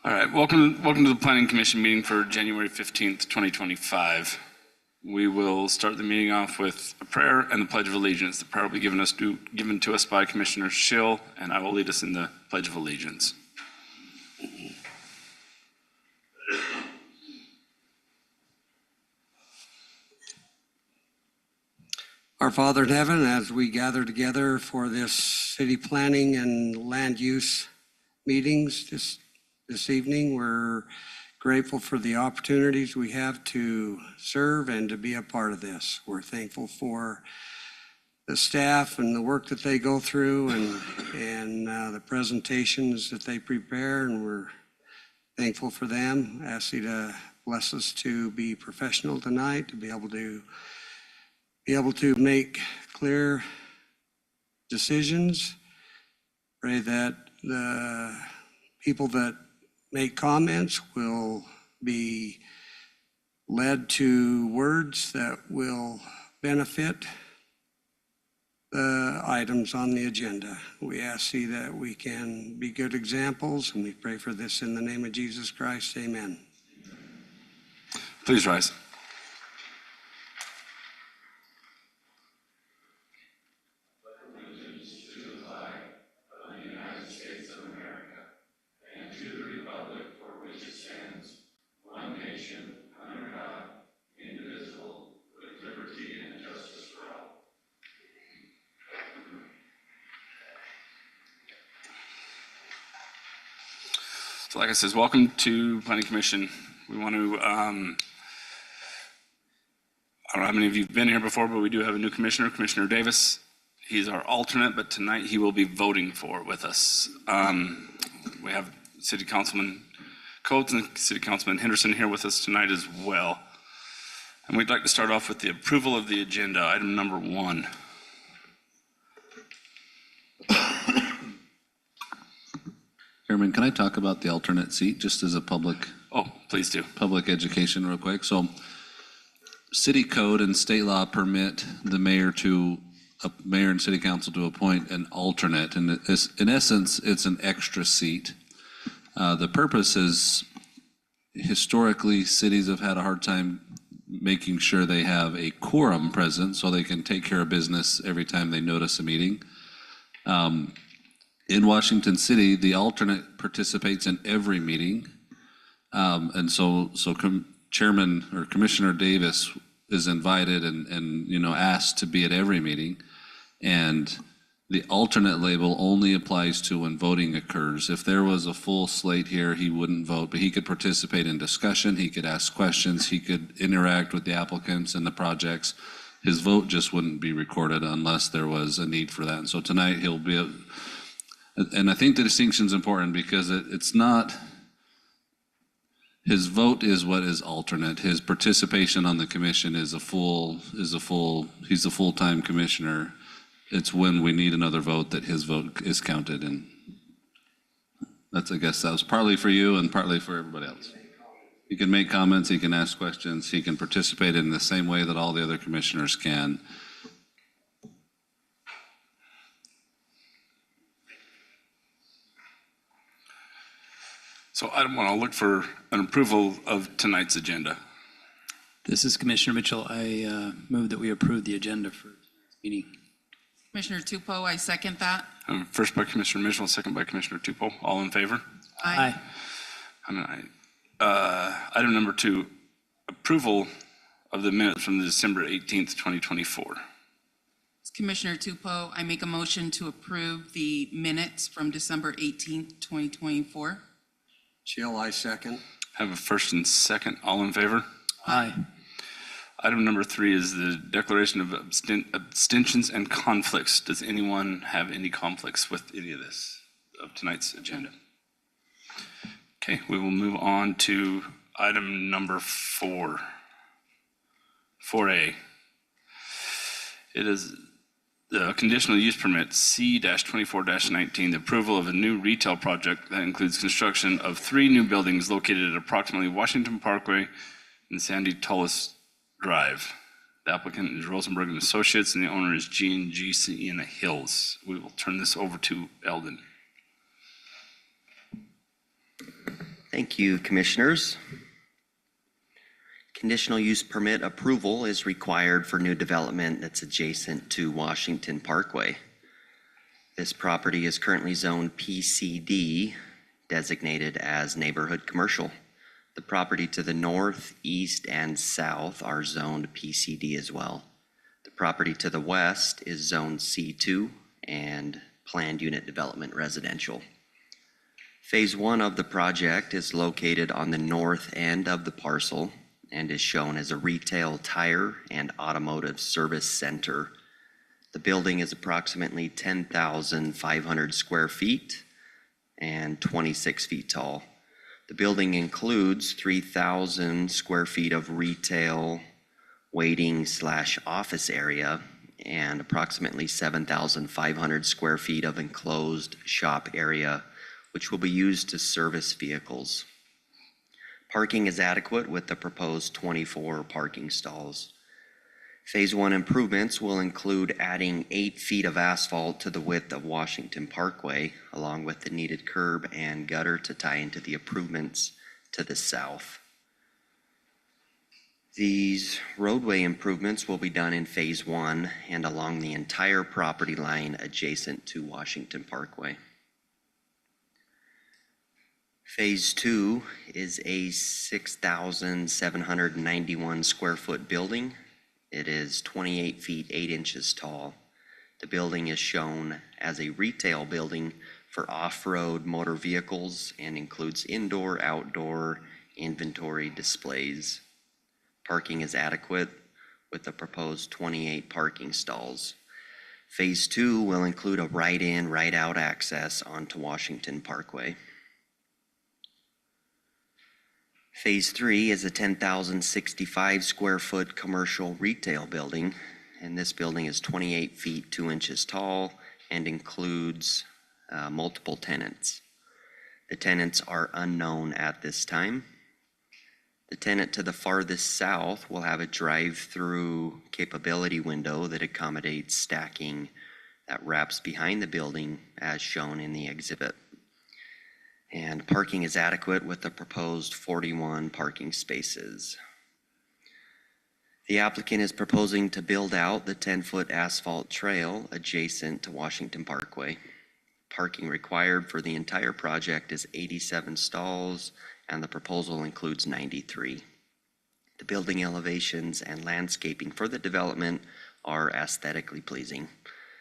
All right, welcome to the Planning Commission meeting for January 15th, 2025. We will start the meeting off with a prayer and the Pledge of Allegiance. The prayer will be given to us by Commissioner Schill, and I will lead us in the Pledge of Allegiance. Our Father in heaven, as we gather together for this city planning and land use meetings this evening, we're grateful for the opportunities we have to serve and to be a part of this. We're thankful for the staff and the work that they go through and the presentations that they prepare, and we're thankful for them. I ask you to bless us to be professional tonight, to be able to make clear decisions. Pray that the people that make comments will be led to words that will benefit the items on the agenda. We ask you that we can be good examples, and we pray for this in the name of Jesus Christ. Amen. Please rise. So like I said, welcome to Planning Commission. We want to, I don't know how many of you have been here before, but we do have a new commissioner, Commissioner Davis. He's our alternate, but tonight he will be voting with us. We have City Councilman Coates and City Councilman Henderson here with us tonight as well. And we'd like to start off with the approval of the agenda, item number 1. Chairman, can I talk about the alternate seat just as a public please do. Public education real quick? So city code and state law permit the mayor and city council to appoint an alternate. And in essence, it's an extra seat. The purpose is historically cities have had a hard time making sure they have a quorum present so they can take care of business every time they notice a meeting. In Washington City, the alternate participates in every meeting. And so Chairman or Commissioner Davis is invited and asked to be at every meeting. And the alternate label only applies to when voting occurs. If there was a full slate here, he wouldn't vote, but he could participate in discussion, he could ask questions, he could interact with the applicants and the projects. His vote just wouldn't be recorded unless there was a need for that. And so tonight he'll be and I think the distinction is important because it's not, his vote is what is alternate. His participation on the commission he's a full-time commissioner. It's when we need another vote that his vote is counted. And I guess that was partly for you and partly for everybody else. He can make comments, he can ask questions, he can participate in the same way that all the other commissioners can. So item 1, I'll look for an approval of tonight's agenda. This is Commissioner Mitchell. I move that we approve the agenda for tonight's meeting. Commissioner Tupou, I second that. First by Commissioner Mitchell, second by Commissioner Tupou. All in favor? Aye. Item number 2, approval of the minutes from the December 18th, 2024. Commissioner Tupou, I make a motion to approve the minutes from December 18th, 2024. Schill, I second. Have a first and second. All in favor? Aye. Item number 3 is the declaration of abstentions and conflicts. Does anyone have any conflicts with any of this, of tonight's agenda? Okay, we will move on to item number 4. 4A. It is the conditional use permit C-24-19, the approval of a new retail project that includes construction of 3 new buildings located at approximately Washington Parkway and Sandy Tullis Drive. The applicant is Rosenberg and Associates, and the owner is G&G Sienna Hills. We will turn this over to Eldon. Thank you, Commissioners. Conditional use permit approval is required for new development that's adjacent to Washington Parkway. This property is currently zoned PCD, designated as neighborhood commercial. The property to the north, east, and south are zoned PCD as well. The property to the west is zoned C2 and planned unit development residential. Phase 1 of the project is located on the north end of the parcel and is shown as a retail tire and automotive service center. The building is approximately 10,500 square feet and 26 feet tall. The building includes 3,000 square feet of retail waiting/office area and approximately 7,500 square feet of enclosed shop area, which will be used to service vehicles. Parking is adequate with the proposed 24 parking stalls. Phase 1 improvements will include adding 8 feet of asphalt to the width of Washington Parkway, along with the needed curb and gutter to tie into the improvements to the south. These roadway improvements will be done in Phase 1 and along the entire property line adjacent to Washington Parkway. Phase 2 is a 6,791 square foot building. It is 28 feet 8 inches tall. The building is shown as a retail building for off-road motor vehicles and includes indoor, outdoor inventory displays. Parking is adequate with the proposed 28 parking stalls. Phase 2 will include a right-in, right-out access onto Washington Parkway. Phase 3 is a 10,065 square foot commercial retail building, and this building is 28 feet 2 inches tall and includes multiple tenants. The tenants are unknown at this time. The tenant to the farthest south will have a drive-through capability window that accommodates stacking that wraps behind the building as shown in the exhibit. And parking is adequate with the proposed 41 parking spaces. The applicant is proposing to build out the 10-foot asphalt trail adjacent to Washington Parkway. Parking required for the entire project is 87 stalls, and the proposal includes 93. The building elevations and landscaping for the development are aesthetically pleasing.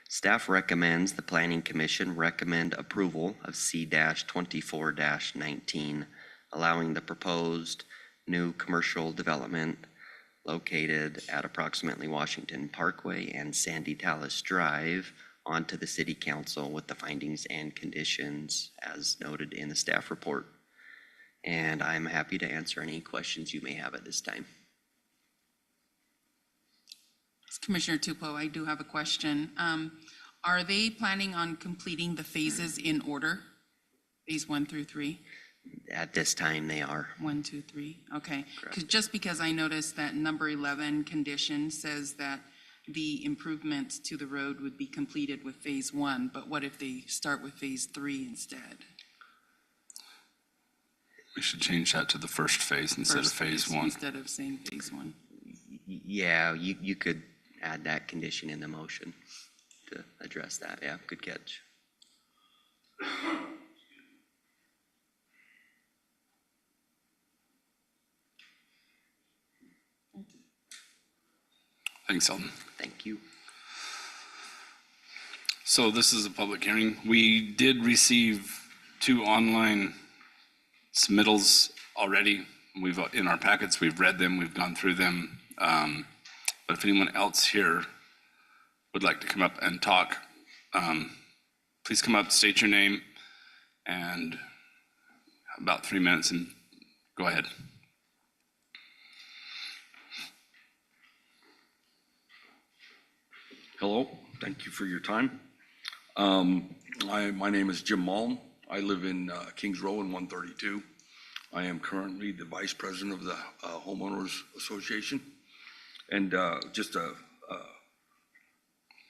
Staff recommends the Planning Commission recommend approval of C-24-19, allowing the proposed new commercial development located at approximately Washington Parkway and Sandy Tallis Drive onto the City Council with the findings and conditions as noted in the staff report. And I'm happy to answer any questions you may have at this time. Commissioner Tupou, I do have a question. Are they planning on completing the phases in order? Phase 1 through 3? At this time, they are. 1, 2, 3, okay. Just because I noticed that number 11 condition says that the improvements to the road would be completed with Phase 1, but what if they start with Phase 3 instead? We should change that to the first phase instead of phase 1. Instead of saying Phase 1. Yeah, you could add that condition in the motion to address that. Yeah, good catch. Thanks, Eldon. Thank you. So this is a public hearing. We did receive 2 online submittals already. We've, in our packets, we've read them, we've gone through them. But if anyone else here would like to come up and talk, please come up, state your name, and about 3 minutes, and go ahead. Hello, thank you for your time. My name is Jim Mullen. I live in Kings Row in 132. I am currently the Vice President of the Homeowners Association. And just a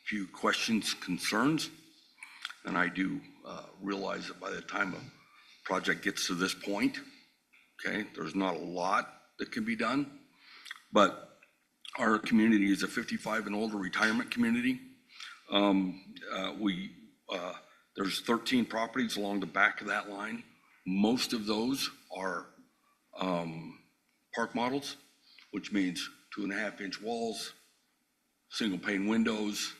few questions, concerns. And I do realize that by the time a project gets to this point, Okay, there's not a lot that can be done, but our community is a 55 and older retirement community. There's 13 properties along the back of that line. Most of those are park models, which means 2.5-inch walls, single pane windows.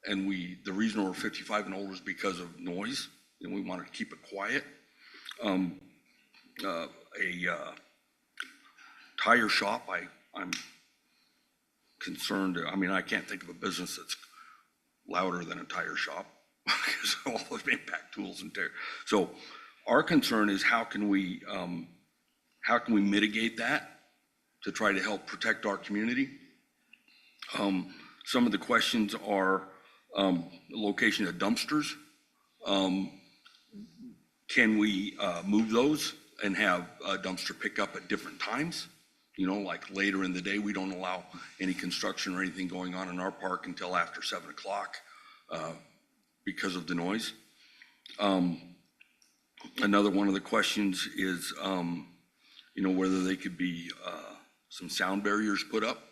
And the reason we're 55 and older is because of noise, and we want to keep it quiet. A tire shop, I'm concerned, I mean, I can't think of a business that's louder than a tire shop because of all those impact tools and tear. So our concern is how can we mitigate that to try to help protect our community? Some of the questions are location of dumpsters. Can we move those and have a dumpster pick up at different times? You know, like later in the day, we don't allow any construction or anything going on in our park until after 7 o'clock because of the noise. Another one of the questions is, you know, whether they could be some sound barriers put up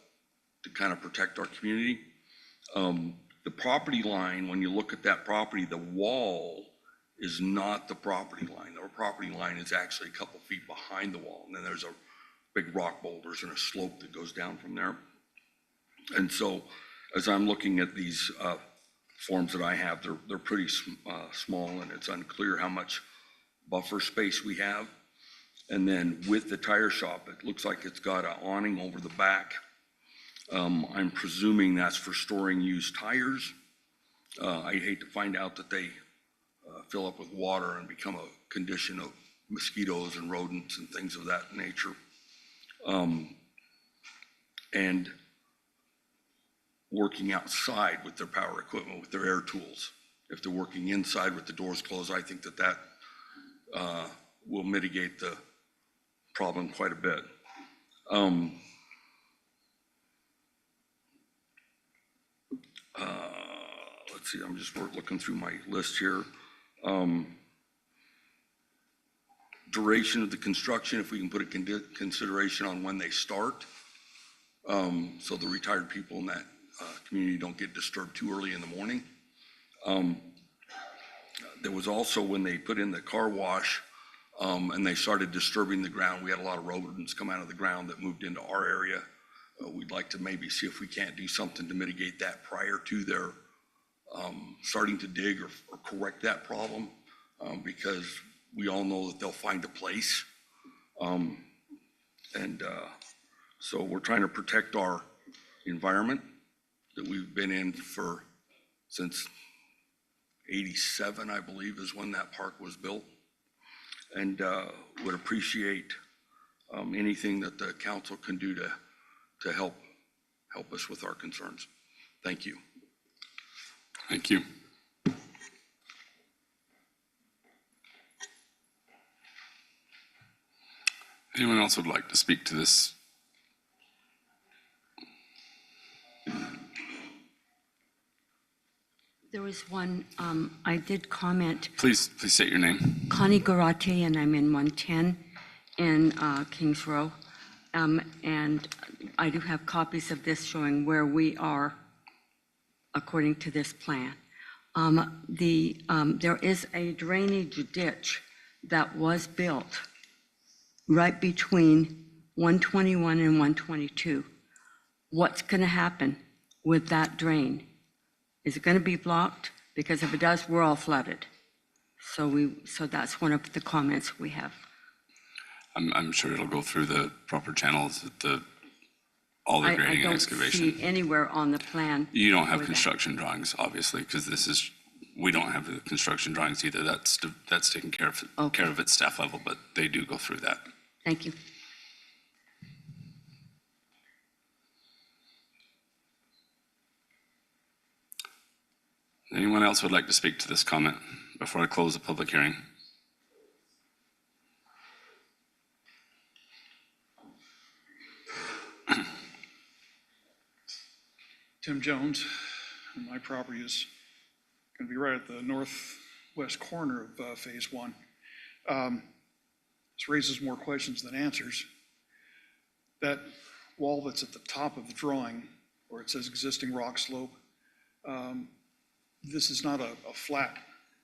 to kind of protect our community. The property line, when you look at that property, the wall is not the property line. Our property line is actually a couple feet behind the wall. And then there's a big rock boulders and a slope that goes down from there. And so as I'm looking at these forms that I have, they're pretty small, and it's unclear how much buffer space we have. And then with the tire shop, it looks like it's got an awning over the back. I'm presuming that's for storing used tires. I hate to find out that they fill up with water and become a condition of mosquitoes and rodents and things of that nature. And working outside with their power equipment, with their air tools. If they're working inside with the doors closed, I think that will mitigate the problem quite a bit. Let's see, I'm just looking through my list here. Duration of the construction, if we can put a consideration on when they start, so the retired people in that community don't get disturbed too early in the morning. There was also when they put in the car wash and they started disturbing the ground, we had a lot of rodents come out of the ground that moved into our area. We'd like to maybe see if we can't do something to mitigate that prior to their starting to dig or correct that problem, because we all know that they'll find a place. So we're trying to protect our environment that we've been in since 87, I believe, is when that park was built. And would appreciate anything that the council can do to help us with our concerns. Thank you. Thank you. Anyone else would like to speak to this? There was one, I did comment, Please state your name. Connie Garate, and I'm in 110 in Kings Row. And I do have copies of this showing where we are according to this plan. There is a drainage ditch that was built right between 121 and 122. What's going to happen with that drain? Is it going to be blocked? Because if it does, we're all flooded. So that's one of the comments we have. I'm sure it'll go through the proper channels, all the grading and excavation. I don't see anywhere on the plan. You don't have where that- construction drawings, obviously, because we don't have the construction drawings either. That's taken care of at staff level, but they do go through that. Thank you. Anyone else would like to speak to this comment before I close the public hearing? Tim Jones, and my property is going to be right at the northwest corner of Phase 1. this raises more questions than answers. That wall that's at the top of the drawing, where it says existing rock slope, this is not a flat,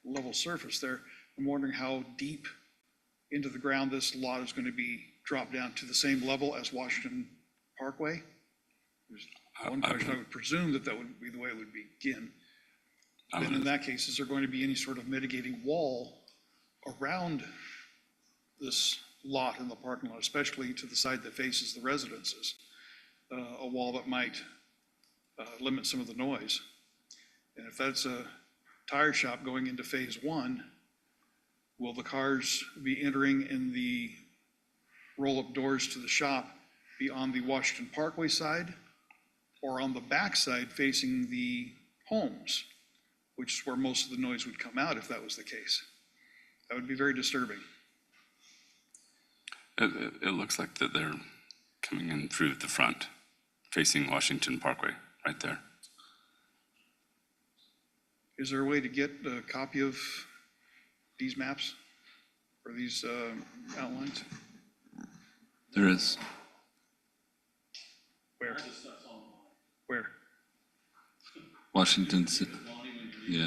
level surface there. I'm wondering how deep into the ground this lot is going to be dropped down to the same level as Washington Parkway? There's one question. I would presume that would be the way it would begin. And in that case, is there going to be any sort of mitigating wall around this lot in the parking lot, especially to the side that faces the residences? A wall that might limit some of the noise. And if that's a tire shop going into phase one, will the cars be entering in the roll-up doors to the shop be on the Washington Parkway side or on the back side facing the homes, which is where most of the noise would come out if that was the case? That would be very disturbing. It looks like that they're coming in through the front, facing Washington Parkway, right there. Is there a way to get a copy of these maps or these outlines? There is. Where? Where? Washington, yeah.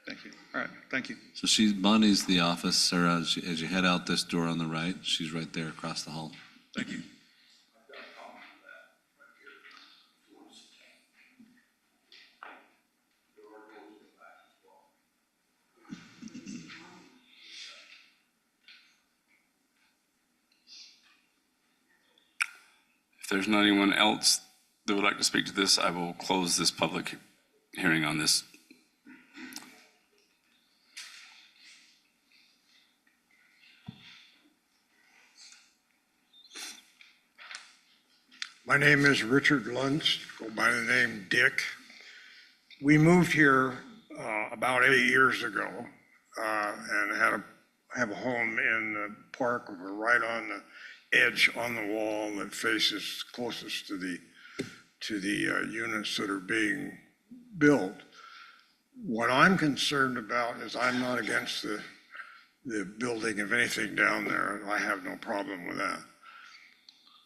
Thank you. All right, thank you. So Bonnie's the office, or as you head out this door on the right, she's right there across the hall. Thank you. If there's not anyone else that would like to speak to this, I will close this public hearing on this. My name is Richard Luntz, go by the name Dick. We moved here about 8 years ago and have a home in the park. We're right on the edge on the wall that faces closest to the units that are being built. What I'm concerned about is I'm not against the building of anything down there. I have no problem with that.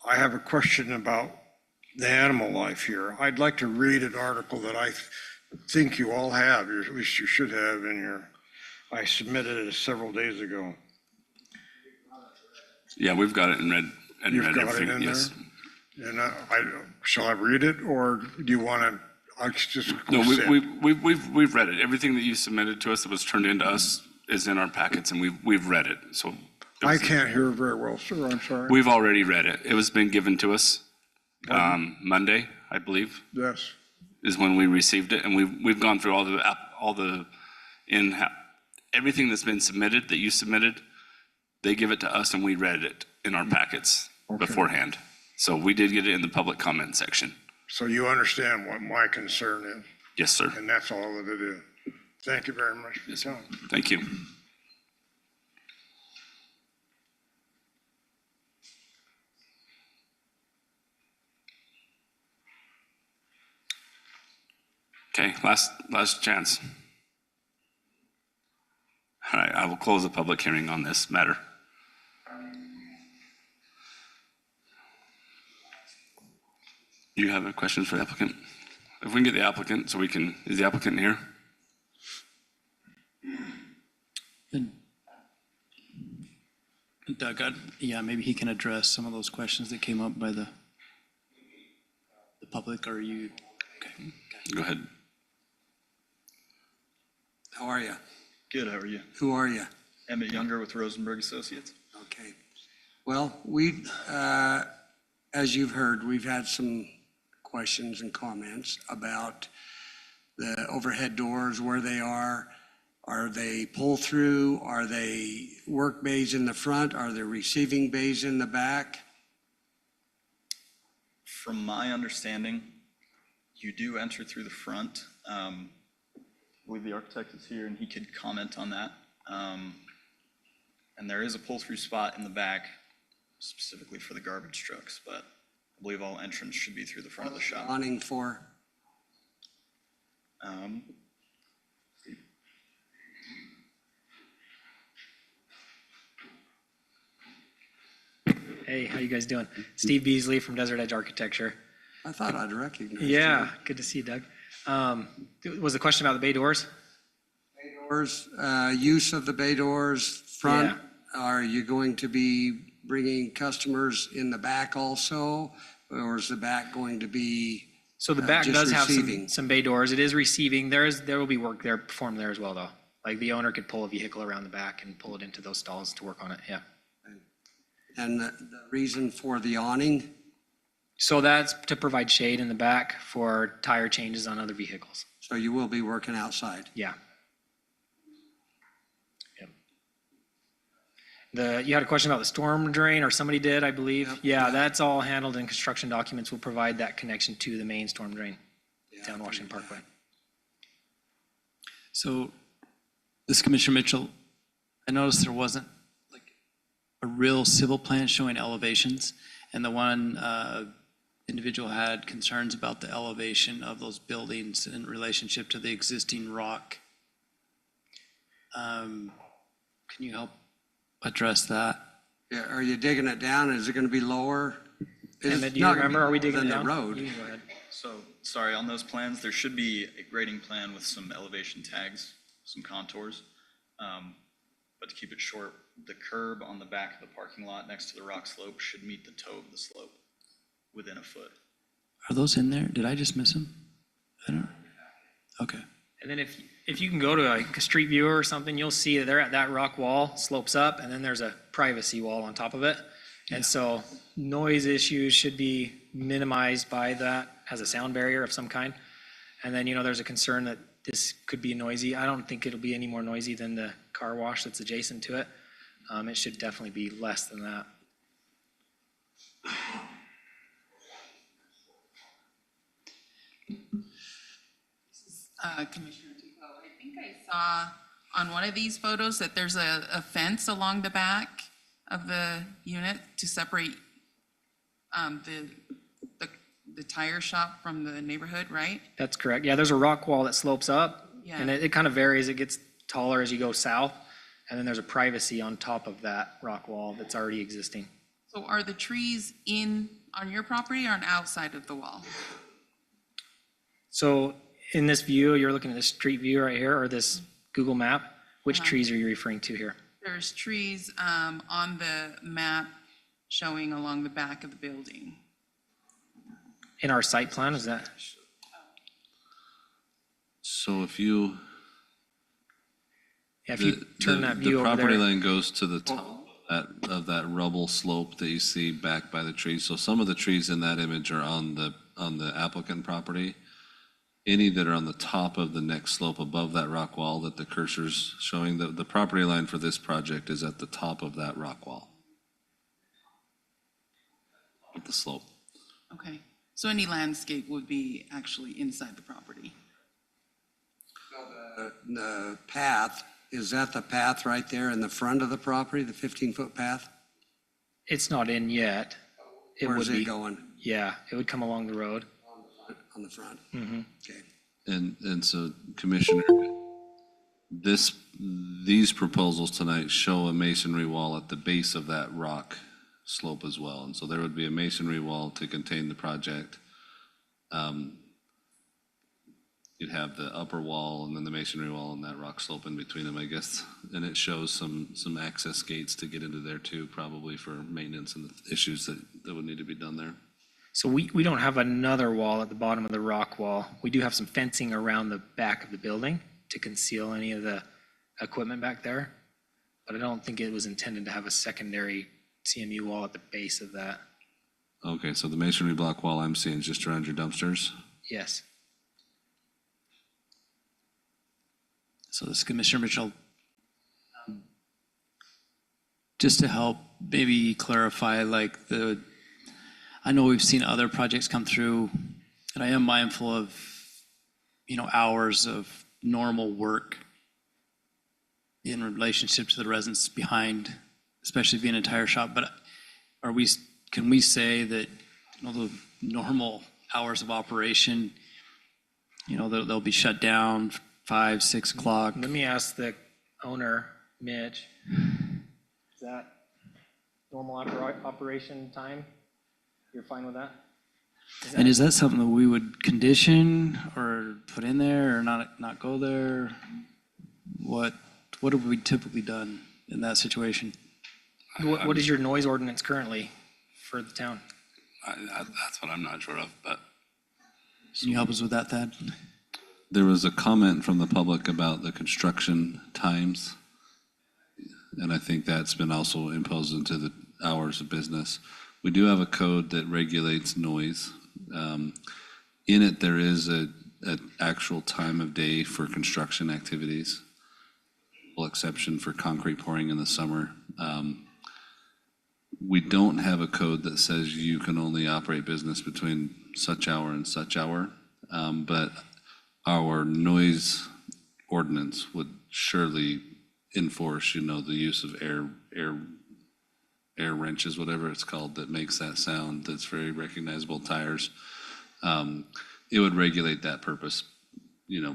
I have a question about the animal life here. I'd like to read an article that I think you all have, or at least you should have in your, I submitted it several days ago. Yeah, we've got it in red. And You've read got it everything, in yes. there? And shall I read it, or do you want to, I'll just No, go sit? we've read it. Everything that you submitted to us that was turned into us is in our packets, and we've read it. So I can't hear very well, sir, I'm sorry. we've already read it. It was been given to us Monday, I believe, Yes, is when we received it, and we've gone through everything that's been submitted that you submitted. They give it to us, and we read it in our packets beforehand. So we did get it in the public comment section. so you understand what my concern is, Yes, sir. and that's all that it is. Thank you very much for your time. Thank you. Okay, last chance. All right, I will close the public hearing on this matter. Do you have any questions for the applicant? If we can get the applicant, is the applicant here? Doug, maybe he can address some of those questions that came up by the public, or you, okay. Go ahead. How are you? Good, how are you? Who are you? Emmett Younger with Rosenberg Associates. Okay. Well, as you've heard, we've had some questions and comments about the overhead doors, where they are. Are they pull-through? Are they work bays in the front? Are they receiving bays in the back? From my understanding, you do enter through the front. I believe the architect is here and he could comment on that. And there is a pull-through spot in the back specifically for the garbage trucks, but I believe all entrance should be through the front of the shop. Awning for? Hey, how you guys doing? Steve Beasley from Desert Edge Architecture. I thought I'd recognize you. Yeah, good to see you, Doug. Was the question about the bay doors? Doors, use of the bay doors, front, are you going to be bringing customers in the back also? Or is the back going to be So the back just does have receiving? some bay doors. It is receiving. There will be work there performed there as well, though. Like the owner could pull a vehicle around the back and pull it into those stalls to work on it, yeah. And the reason for the awning? So that's to provide shade in the back for tire changes on other vehicles. So you will be working outside? Yeah. You had a question about the storm drain, or somebody did, I believe. Yep. Yeah, that's all handled in construction documents. We'll provide that connection to the main storm drain down Washington Parkway. So, this is Commissioner Mitchell. I noticed there wasn't like a real civil plan showing elevations, and the one individual had concerns about the elevation of those buildings in relationship to the existing rock. Can you help address that? Yeah, are you digging it down? Is it going to be lower? And It's do you not gonna remember, be are we lower digging it than down? the road. You can go ahead. So, sorry, on those plans, there should be a grading plan with some elevation tags, some contours. But to keep it short, the curb on the back of the parking lot next to the rock slope should meet the toe of the slope within a foot. Are those in there? Did I just miss them? I don't. Okay. And then if you can go to like a street view or something, you'll see that they're at that rock wall, slopes up, and then there's a privacy wall on top of it. And so noise issues should be minimized by that as a sound barrier of some kind. And then, there's a concern that this could be noisy. I don't think it'll be any more noisy than the car wash that's adjacent to it. It should definitely be less than that. Commissioner Tebow, I think I saw on one of these photos that there's a fence along the back of the unit to separate the tire shop from the neighborhood, right? That's correct. Yeah, there's a rock wall that slopes up, Yeah. and it kind of varies. It gets taller as you go south, and then there's a privacy on top of that rock wall that's already existing. So are the trees on your property or on outside of the wall? So in this view, you're looking at this street view right here, or this Google map. Which trees are you referring to here? There's trees on the map showing along the back of the building. In our site plan, is that? So if you, Yeah, if you turn that view the over property there. line goes to the top of that rubble slope that you see back by the trees. So some of the trees in that image are on the applicant property. Any that are on the top of the next slope above that rock wall that the cursor's showing, the property line for this project is at the top of that rock wall. Of the slope. Okay, so any landscape would be actually inside the property? The path, is that the path right there in the front of the property, the 15-foot path? It's not in yet. It Where's would be. it going? Yeah, it would come along the road. On the front? Mhm. Okay. And so, Commissioner, these proposals tonight show a masonry wall at the base of that rock slope as well. And so there would be a masonry wall to contain the project. You'd have the upper wall and then the masonry wall and that rock slope in between them, I guess. And it shows some access gates to get into there too, probably for maintenance and the issues that would need to be done there. So we don't have another wall at the bottom of the rock wall. We do have some fencing around the back of the building to conceal any of the equipment back there. But I don't think it was intended to have a secondary CMU wall at the base of that. Okay, so the masonry block wall I'm seeing is just around your dumpsters? Yes. So this is Commissioner Mitchell. Just to help maybe clarify, I know we've seen other projects come through, and I am mindful of, hours of normal work in relationship to the residents behind, especially being a tire shop, but can we say that, the normal hours of operation, they'll be shut down 5, 6 o'clock? Let me ask the owner, Mitch. Is that normal operation time? You're fine with that? And is that something that we would condition or put in there or not go there? What have we typically done in that situation? What is your noise ordinance currently for the town? That's what I'm not sure of, but Can you help us with that, Thad? There was a comment from the public about the construction times, and I think that's been also imposed into the hours of business. We do have a code that regulates noise. In it, there is an actual time of day for construction activities, full exception for concrete pouring in the summer. We don't have a code that says you can only operate business between such hour and such hour, but our noise ordinance would surely enforce, the use of air wrenches, whatever it's called, that makes that sound that's very recognizable, tires. It would regulate that purpose,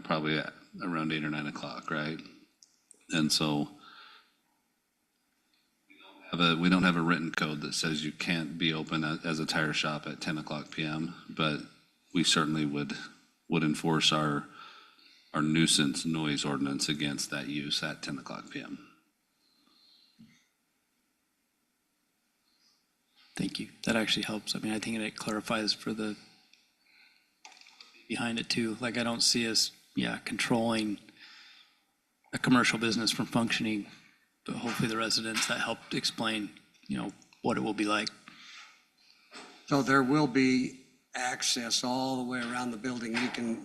probably at around 8 or 9 o'clock, right? And so we don't have a written code that says you can't be open as a tire shop at 10 o'clock PM, but we certainly would enforce our nuisance noise ordinance against that use at 10 o'clock PM. Thank you. That actually helps. I mean, I think it clarifies for the behind it too. Like, I don't see us, controlling a commercial business from functioning, but hopefully the residents, that helped explain, what it will be like. So there will be access all the way around the building.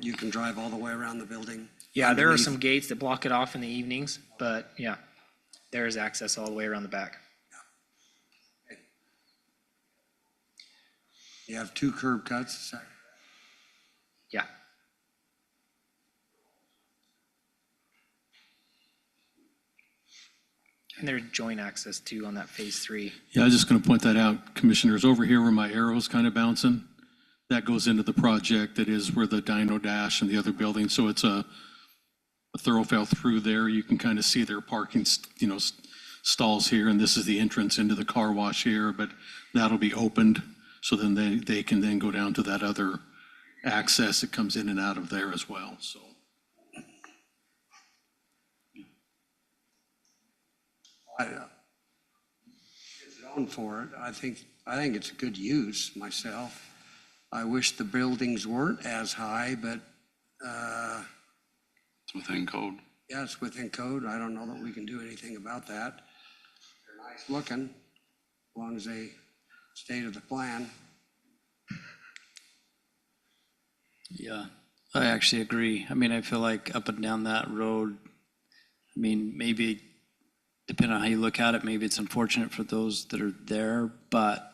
You can drive all the way around the building. Yeah, there are underneath. some gates that block it off in the evenings, but yeah, there is access all the way around the back. You have 2 curb cuts. Is that- Yeah. And there's joint access too on that phase 3. Yeah, I was just going to point that out, Commissioners. Over here where my arrow's kind of bouncing, that goes into the project. That is where the Dino Dash and the other building. So it's a thoroughfare through there. You can kind of see their parking, stalls here, and this is the entrance into the car wash here, but that'll be opened. So then they can then go down to that other access that comes in and out of there as well, so. Zone for it. I think it's a good use myself. I wish the buildings weren't as high, but it's within code. yeah, it's within code. I don't know that we can do anything about that. They're nice looking, as long as they stay to the plan. Yeah, I actually agree. I mean, I feel like up and down that road, I mean, maybe depending on how you look at it, maybe it's unfortunate for those that are there, but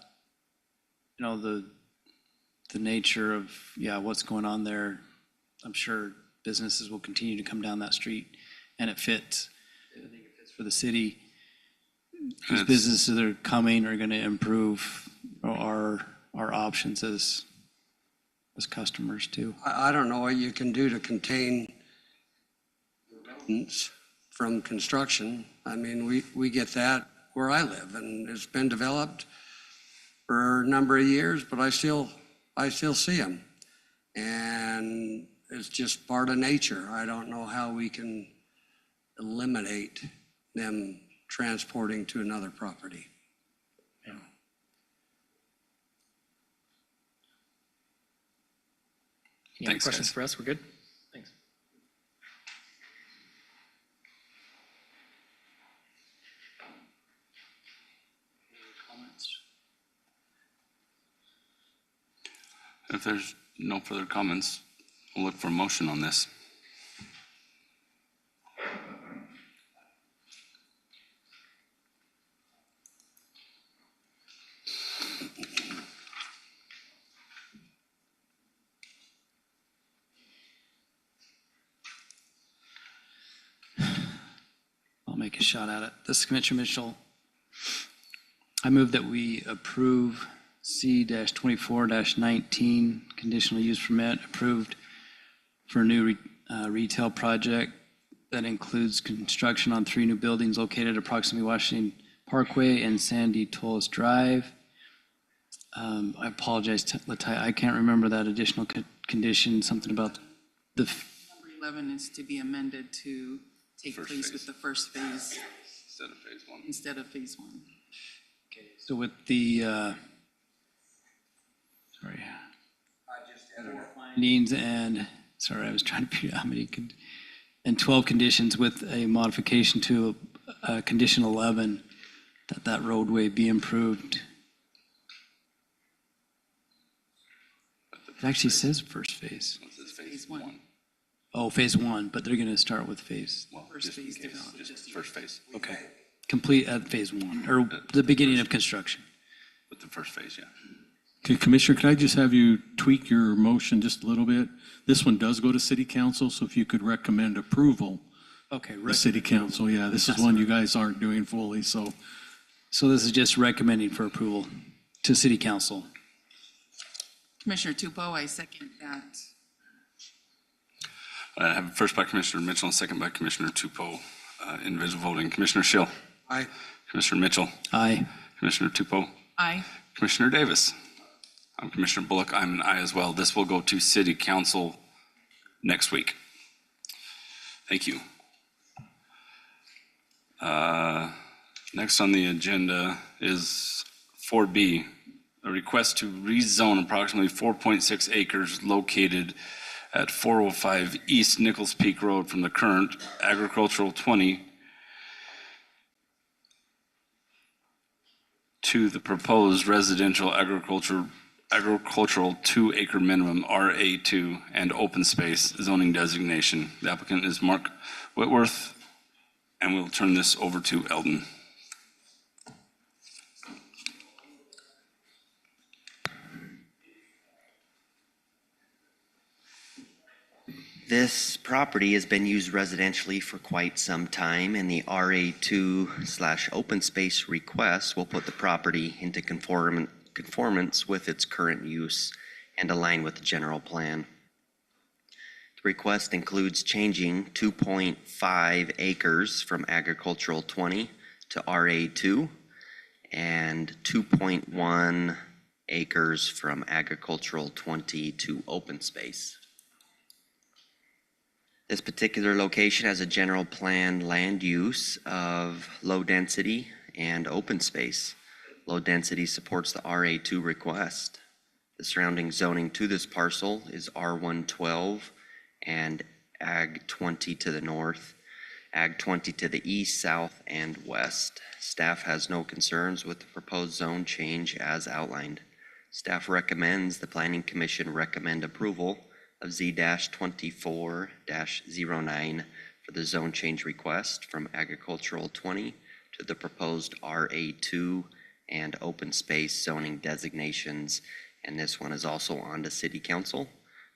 the nature of, what's going on there, I'm sure businesses will continue to come down that street, and it fits. I think it fits for the city. These businesses that are coming are going to improve our options as customers too. I don't know what you can do to contain rodents from construction. I mean, we get that where I live, and it's been developed for a number of years, but I still see them. And it's just part of nature. I don't know how we can eliminate them transporting to another property. Any other Thanks, questions guys. for us? We're good? Thanks. If there's no further comments, we'll look for a motion on this. I'll make a shot at it. This is Commissioner Mitchell. I move that we approve C-24-19 conditional use permit approved for a new retail project that includes construction on 3 new buildings located at approximately Parkway and Sandy Tolles Drive. I apologize, Latai, I can't remember that additional condition, something about the, Number 11 is to be amended to take First place phase. with the first phase Instead of phase one. instead of phase 1. so with the, sorry. Findings and, sorry, I was trying to figure out how many, and 12 conditions with a modification to condition 11, that that roadway be improved. It actually says first phase. This is phase Phase 1. one. Oh, phase 1, but they're going to start with phase, Well, First just in phase case, development. just first phase, okay. Complete at phase 1, or the beginning of construction. with the first phase, yeah. Okay, Commissioner, could I just have you tweak your motion just a little bit? This one does go to city council, so if you could recommend approval, Okay, the city council, yeah, this is one you guys aren't doing fully, so. so this is just recommending for approval to city council. Commissioner Tupou, I second that. I have a first by Commissioner Mitchell and second by Commissioner Tupou. Individual voting, Commissioner Schill, Aye. Commissioner Mitchell, Aye. Commissioner Tupou, Aye. Commissioner Davis. I'm Commissioner Bullock, I'm an aye as well. This will go to city council next week. Thank you. Next on the agenda is 4B, a request to rezone approximately 4.6 acres located at 405 East Nichols Peak Road from the current agricultural 20 to the proposed residential agricultural 2-acre minimum RA2 and open space zoning designation. The applicant is Mark Whitworth, and we'll turn this over to Eldon. This property has been used residentially for quite some time, and the RA2/open space request will put the property into conformance with its current use and align with the general plan. The request includes changing 2.5 acres from agricultural 20 to RA2 and 2.1 acres from agricultural 20 to open space. This particular location has a general plan land use of low density and open space. Low density supports the RA2 request. The surrounding zoning to this parcel is R112 and Ag 20 to the north, Ag 20 to the east, south, and west. Staff has no concerns with the proposed zone change as outlined. Staff recommends the Planning Commission recommend approval of Z-24-09 for the zone change request from agricultural 20 to the proposed RA2 and open space zoning designations. And this one is also on to City Council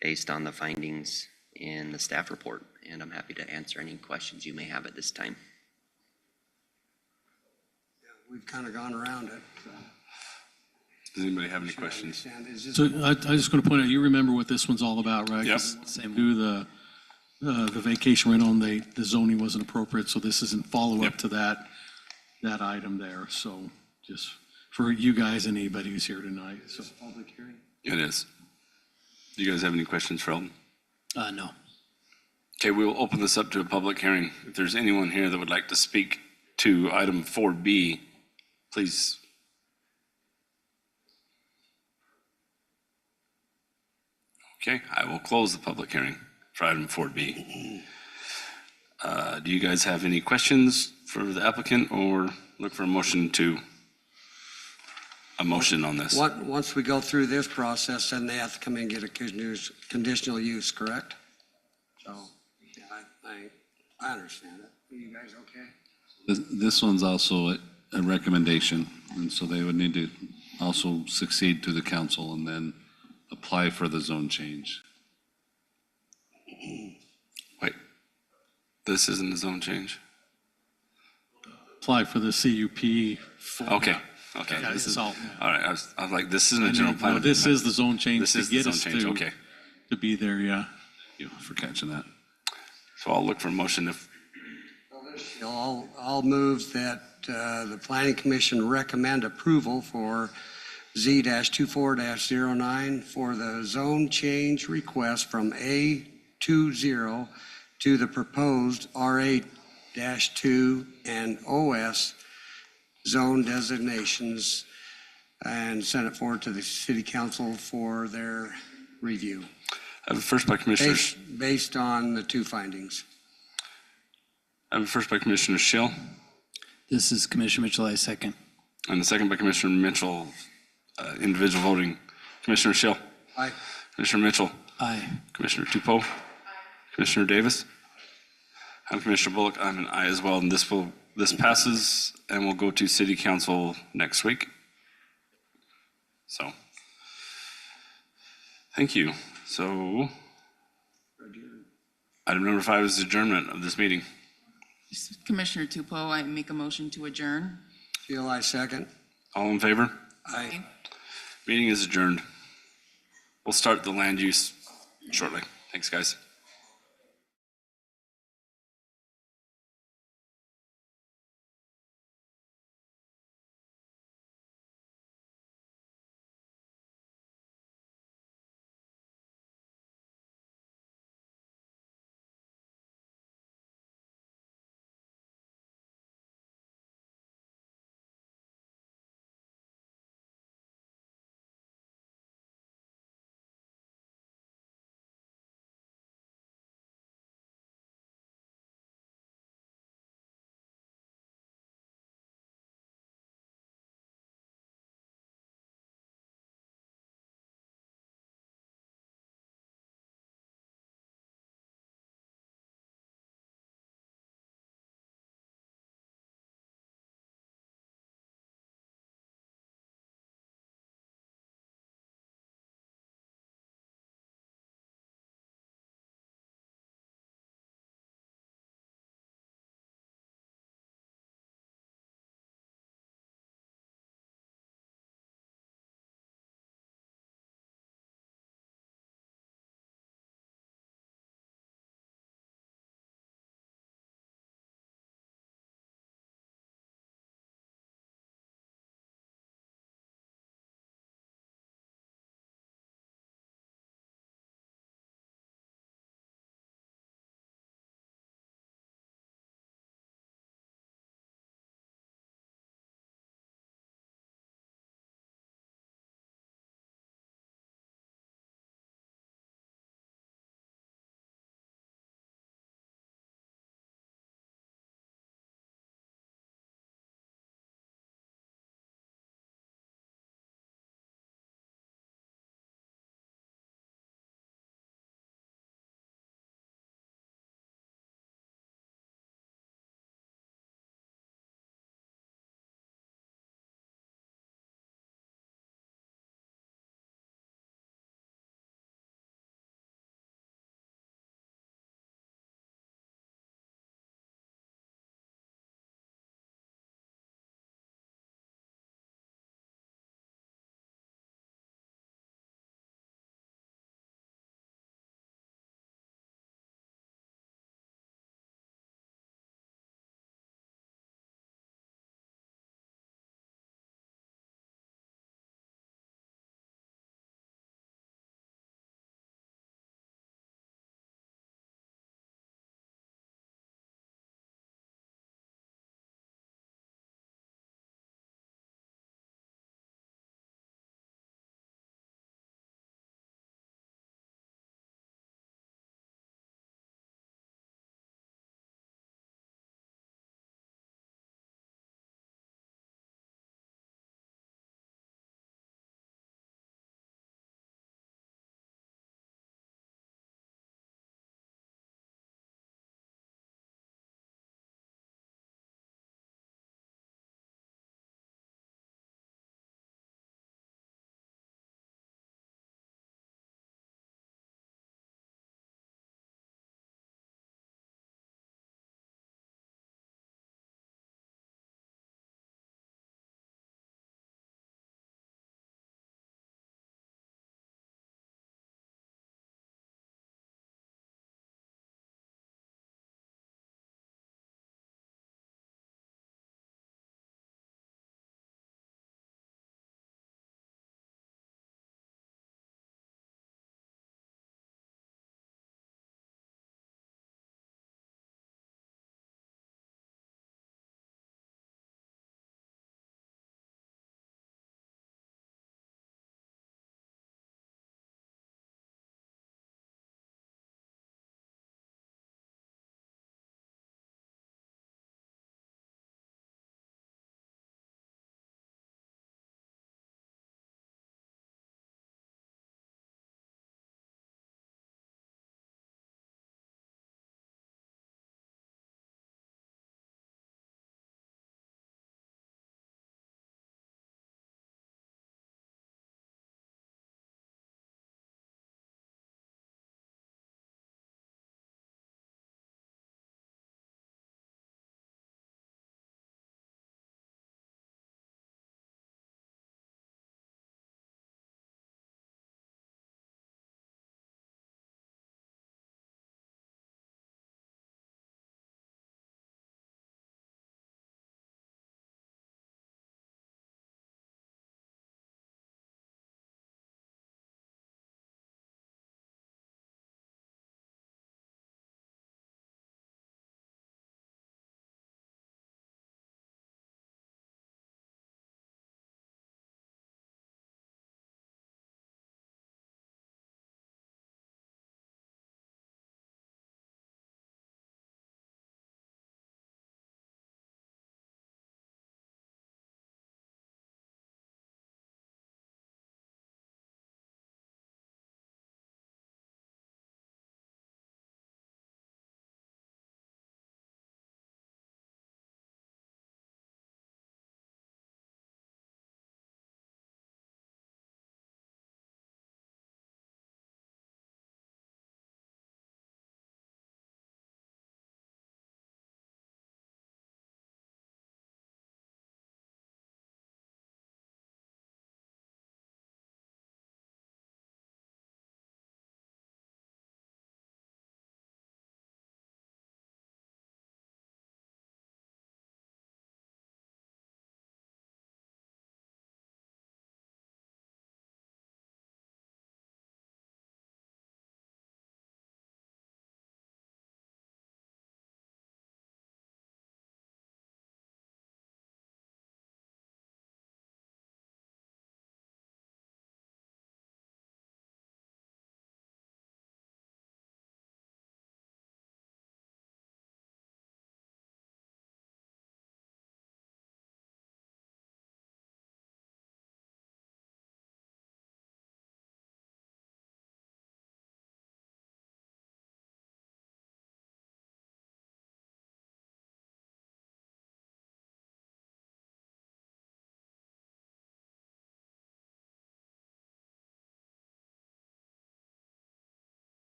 based on the findings in the staff report. And I'm happy to answer any questions you may have at this time. We've kind of gone around it. Does anybody have any questions? Understand, is this- So I just going to point out, you remember what this one's all about, right? Yep. 'Cause Do the vacation rental, and the zoning wasn't appropriate, so this isn't follow-up Yep. to that item there. So just for you guys and anybody who's here tonight, so. Public hearing? It is. Do you guys have any questions for Eldon? No. Okay, we will open this up to a public hearing. If there's anyone here that would like to speak to item 4B, please. Okay, I will close the public hearing for item 4B. Do you guys have any questions for the applicant or look for a motion on this? Once we go through this process, then they have to come in and get a conditional use, correct? So, yeah, I understand it. Are you guys okay? This one's also a recommendation, and so they would need to also succeed to the council and then apply for the zone change. Wait, this isn't a zone change? Apply for the CUP. Okay, okay. Yeah, this is all. All right, I was like, this isn't a general plan. No, this is the zone change This to is the get zone us change, okay. to be there, yeah. Thank you for catching that. So I'll look for a motion if, So I'll move that the Planning Commission recommend approval for Z-24-09 for the zone change request from A20 to the proposed RA-2 and OS zone designations and send it forward to the city council for their review, I have a first by Commissioner, based on the two findings. I have a first by Commissioner Schill This is Commissioner Mitchell, I second. and a second by Commissioner Mitchell, individual voting. Commissioner Schill, Aye. Commissioner Mitchell, Aye. Commissioner Tupou, Commissioner Davis. I'm Commissioner Bullock. I'm an aye as well, and this passes and will go to city council next week. So, thank you. So, item number 5 is adjournment of this meeting. Commissioner Tupou, I make a motion to adjourn. Feel I second. All in favor? Aye. Meeting is adjourned. We'll start the land use shortly. Thanks, guys.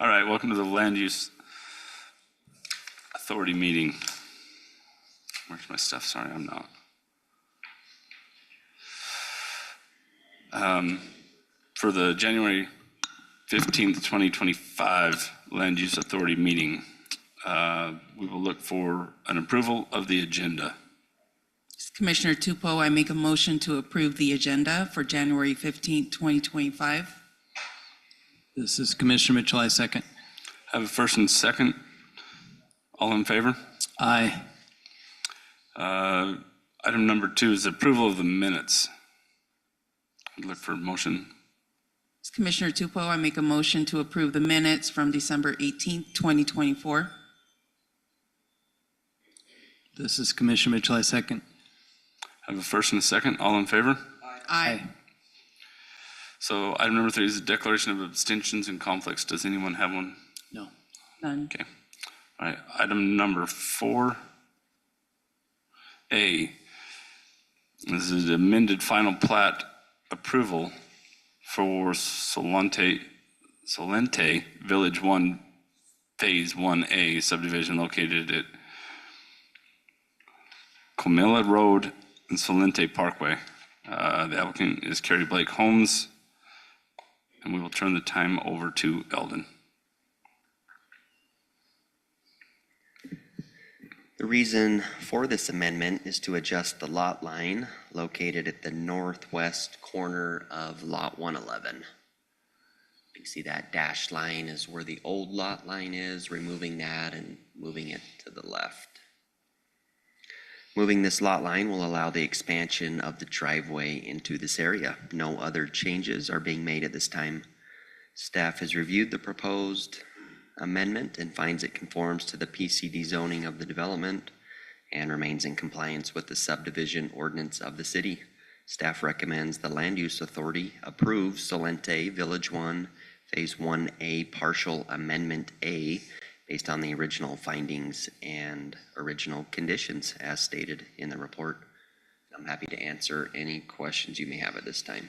All right, welcome to the Land Use Authority meeting. Where's my stuff? Sorry, I'm not. For the January 15th, 2025 Land Use Authority meeting, we will look for an approval of the agenda. Commissioner Tupou, I make a motion to approve the agenda for January 15th, 2025. This is Commissioner Mitchell, I second. Have a first and second. All in favor? Aye. Item number 2 is approval of the minutes. I'd look for a motion. Commissioner Tupou, I make a motion to approve the minutes from December 18th, 2024. This is Commissioner Mitchell, I second. Have a first and a second. All in favor? Aye. So item number 3 is a declaration of abstentions and conflicts. Does anyone have one? No. None. Okay. All right, item number 4A. This is amended final plat approval for Solente Village 1, Phase 1A subdivision located at Comilla Road and Solente Parkway. The applicant is Carrie Blake Holmes, and we will turn the time over to Eldon. The reason for this amendment is to adjust the lot line located at the northwest corner of Lot 111. You can see that dashed line is where the old lot line is, removing that and moving it to the left. Moving this lot line will allow the expansion of the driveway into this area. No other changes are being made at this time. Staff has reviewed the proposed amendment and finds it conforms to the PCD zoning of the development and remains in compliance with the subdivision ordinance of the city. Staff recommends the Land Use Authority approve Solente Village 1 Phase 1A Partial Amendment A based on the original findings and original conditions as stated in the report. I'm happy to answer any questions you may have at this time.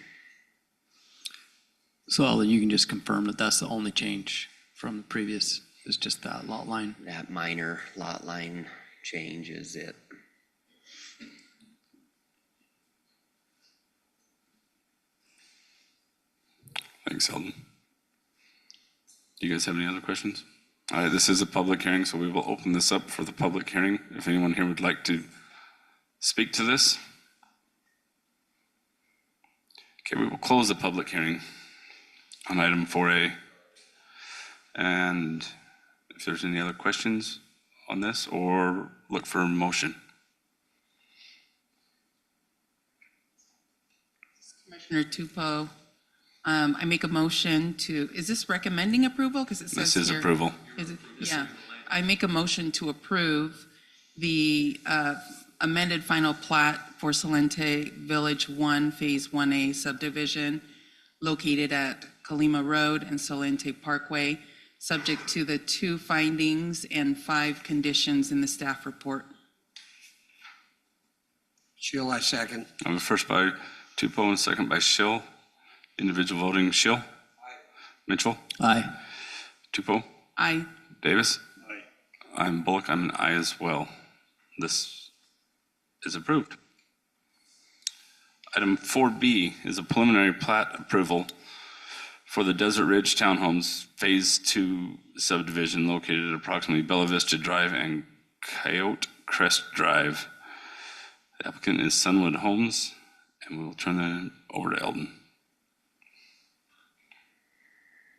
So Eldon, you can just confirm that that's the only change from the previous, is just that lot line? That minor lot line change is it. Thanks, Eldon. Do you guys have any other questions? All right, this is a public hearing, so we will open this up for the public hearing. If anyone here would like to speak to this. Okay, we will close the public hearing on item 4A. And if there's any other questions on this, or look for a motion. Commissioner Tupou, I make a motion to, is this recommending approval? Because it says This is here- approval. Is it? Yeah. I make a motion to approve the amended final plat for Solente Village 1, Phase 1A subdivision located at Colima Road and Solente Parkway, subject to the 2 findings and 5 conditions in the staff report. Shill, I second. I have a first by Tupou and a second by Schill. Individual voting, Schill. Mitchell. Aye. Tupou. Aye. Davis. I'm Bullock. I'm an aye as well. This is approved. Item 4B is a preliminary plat approval for the Desert Ridge Townhomes Phase 2 subdivision located at approximately Bella Vista Drive and Coyote Crest Drive. The applicant is Sunwood Homes, and we will turn that over to Eldon.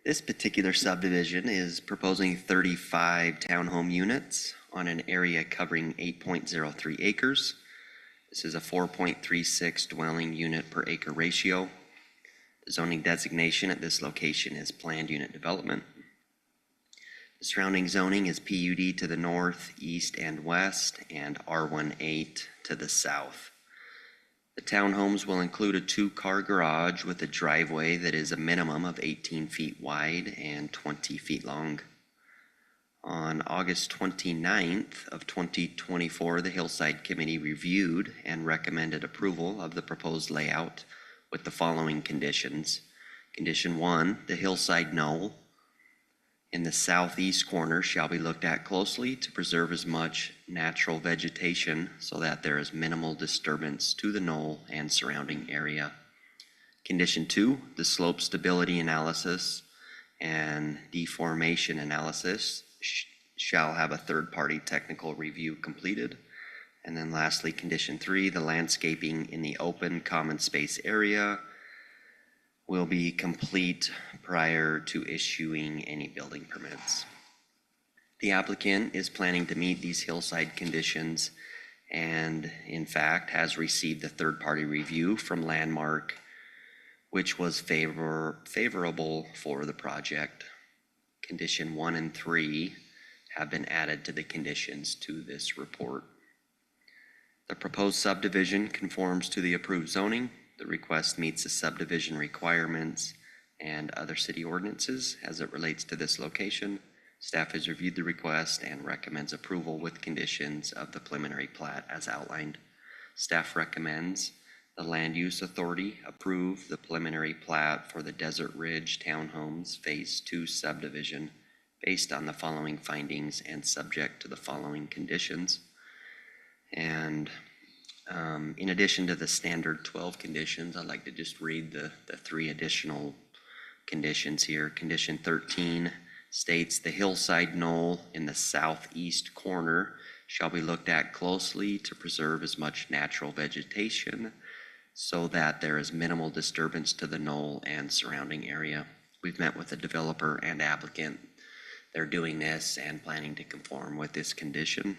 This particular subdivision is proposing 35 townhome units on an area covering 8.03 acres. This is a 4.36 dwelling unit per acre ratio. The zoning designation at this location is planned unit development. The surrounding zoning is PUD to the north, east, and west, and R18 to the south. The townhomes will include a 2-car garage with a driveway that is a minimum of 18 feet wide and 20 feet long. On August 29th of 2024, the Hillside Committee reviewed and recommended approval of the proposed layout with the following conditions. Condition 1, the hillside knoll in the southeast corner shall be looked at closely to preserve as much natural vegetation so that there is minimal disturbance to the knoll and surrounding area. Condition 2, the slope stability analysis and deformation analysis shall have a third-party technical review completed. And then lastly, condition 3, the landscaping in the open common space area will be complete prior to issuing any building permits. The applicant is planning to meet these hillside conditions and in fact has received a third-party review from Landmark, which was favorable for the project. Condition 1 and 3 have been added to the conditions to this report. The proposed subdivision conforms to the approved zoning. The request meets the subdivision requirements and other city ordinances as it relates to this location. Staff has reviewed the request and recommends approval with conditions of the preliminary plat as outlined. Staff recommends the Land Use Authority approve the preliminary plat for the Desert Ridge Townhomes Phase 2 subdivision based on the following findings and subject to the following conditions. And in addition to the standard 12 conditions, I'd like to just read the 3 additional conditions here. Condition 13 states the hillside knoll in the southeast corner shall be looked at closely to preserve as much natural vegetation so that there is minimal disturbance to the knoll and surrounding area. We've met with the developer and applicant. They're doing this and planning to conform with this condition.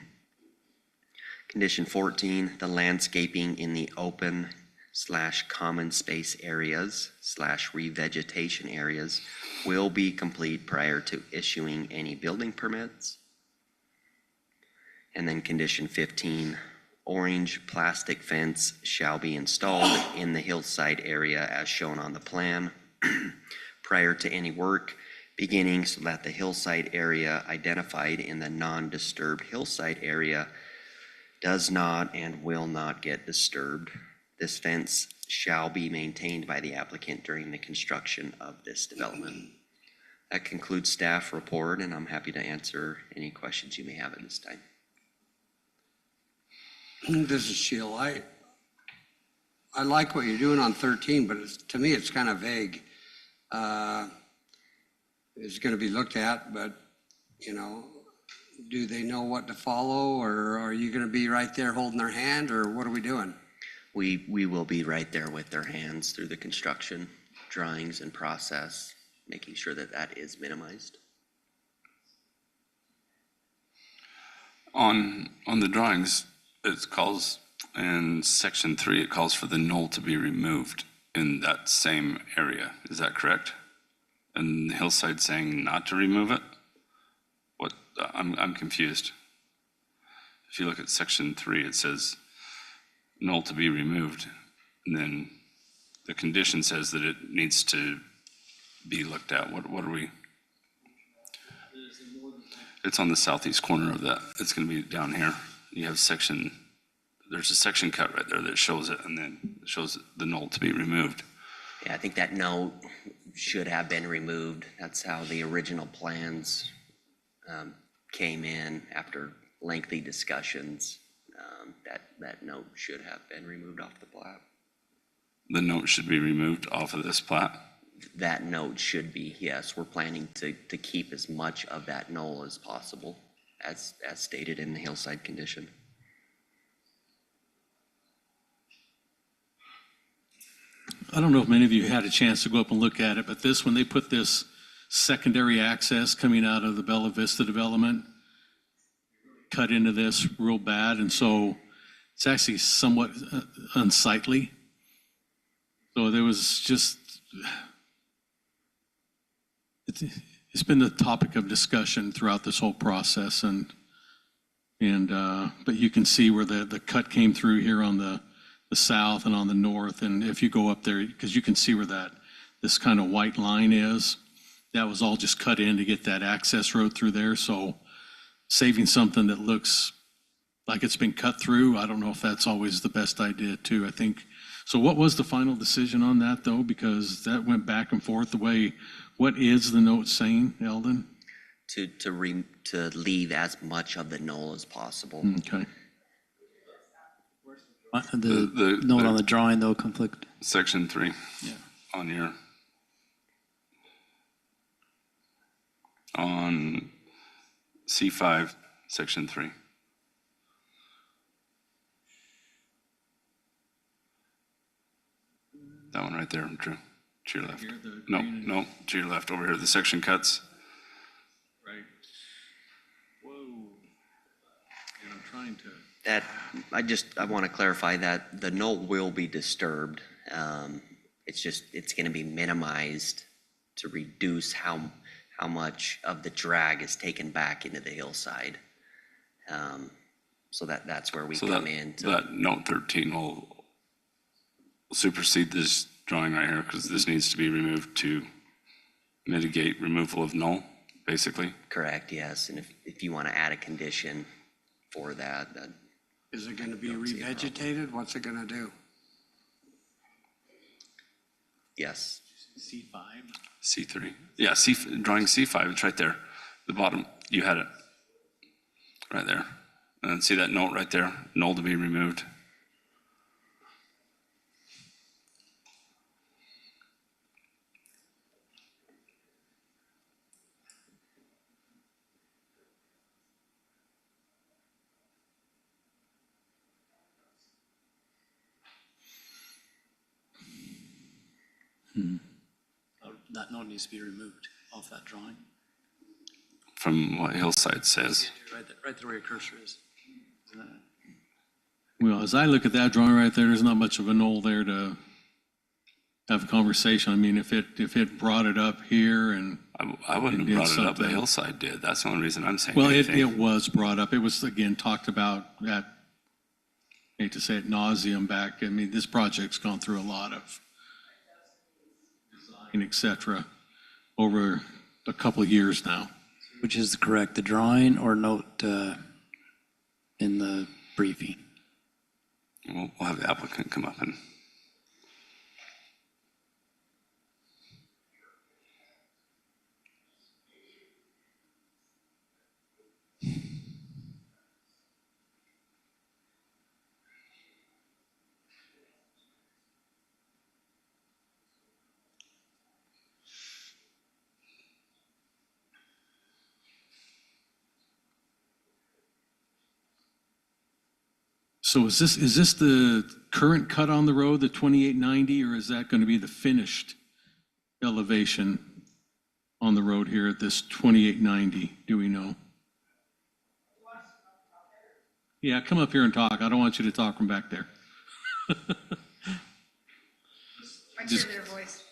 Condition 14, the landscaping in the open / common space areas / revegetation areas will be complete prior to issuing any building permits. And then condition 15, orange plastic fence shall be installed in the hillside area as shown on the plan prior to any work beginning so that the hillside area identified in the non-disturbed hillside area does not and will not get disturbed. This fence shall be maintained by the applicant during the construction of this development. That concludes staff report, and I'm happy to answer any questions you may have at this time. This is Sheila. I like what you're doing on 13, but to me, it's kind of vague. It's going to be looked at, but, you know, do they know what to follow, or are you going to be right there holding their hand, or what are we doing? We will be right there with their hands through the construction drawings and process, making sure that that is minimized. On the drawings, it calls, in section 3, it calls for the knoll to be removed in that same area. Is that correct? And the hillside saying not to remove it? What, I'm confused. If you look at section 3, it says knoll to be removed. And then the condition says that it needs to be looked at. What are we? It's on the southeast corner of that. It's going to be down here. You have section, there's a section cut right there that shows it, and then it shows the knoll to be removed. Yeah, I think that note should have been removed. That's how the original plans came in after lengthy discussions. That note should have been removed off the plat. The note should be removed off of this plat? That note should be, yes. We're planning to keep as much of that knoll as possible, as stated in the hillside condition. I don't know if many of you had a chance to go up and look at it, but this, when they put this secondary access coming out of the Bella Vista development, cut into this real bad, and so it's actually somewhat unsightly. So there was just, it's been the topic of discussion throughout this whole process, but you can see where the cut came through here on the south and on the north, and if you go up there, because you can see where this kind of white line is, that was all just cut in to get that access road through there. So saving something that looks like it's been cut through, I don't know if that's always the best idea too, I think. So what was the final decision on that though? Because that went back and forth the way, what is the note saying, Eldon? to leave as much of the knoll as possible. Okay. The note on the drawing though conflict. Section 3. Yeah. On C5, section 3. That one right there, Drew, to your left. No, to your left, over here, the section cuts. Right. Whoa. And I'm trying to. That, I want to clarify that the knoll will be disturbed. It's going to be minimized to reduce how much of the drag is taken back into the hillside. So that's where we So come in. that note 13 will supersede this drawing right here, because this needs to be removed to mitigate removal of null, basically. Correct, yes. And if you want to add a condition for that, Is it going to be revegetated? What's it going to do? yes. C5. C3. Yeah, drawing C5, it's right there. The bottom, you had it. Right there. And then see that note right there? Null to be removed. That note needs to be removed off that drawing. From what Hillside says. Right there where your cursor is. Isn't that- Well, as I look at that drawing right there, there's not much of a knoll there to have a conversation. I mean, if it brought it up here and, I wouldn't have It did brought it up, the something. Hillside did. That's the only reason I'm saying well, it anything. was brought up. It was, again, talked about at, hate to say it, nauseum back. I mean, this project's gone through a lot of design, et cetera, over a couple of years now. Which is correct, the drawing or note in the briefing? We'll have the applicant come up and. So is this the current cut on the road, the 2890, or is that going to be the finished elevation on the road here at this 2890? Do we know? Yeah, come up here and talk. I don't want you to talk from back there. My cheerleader voice.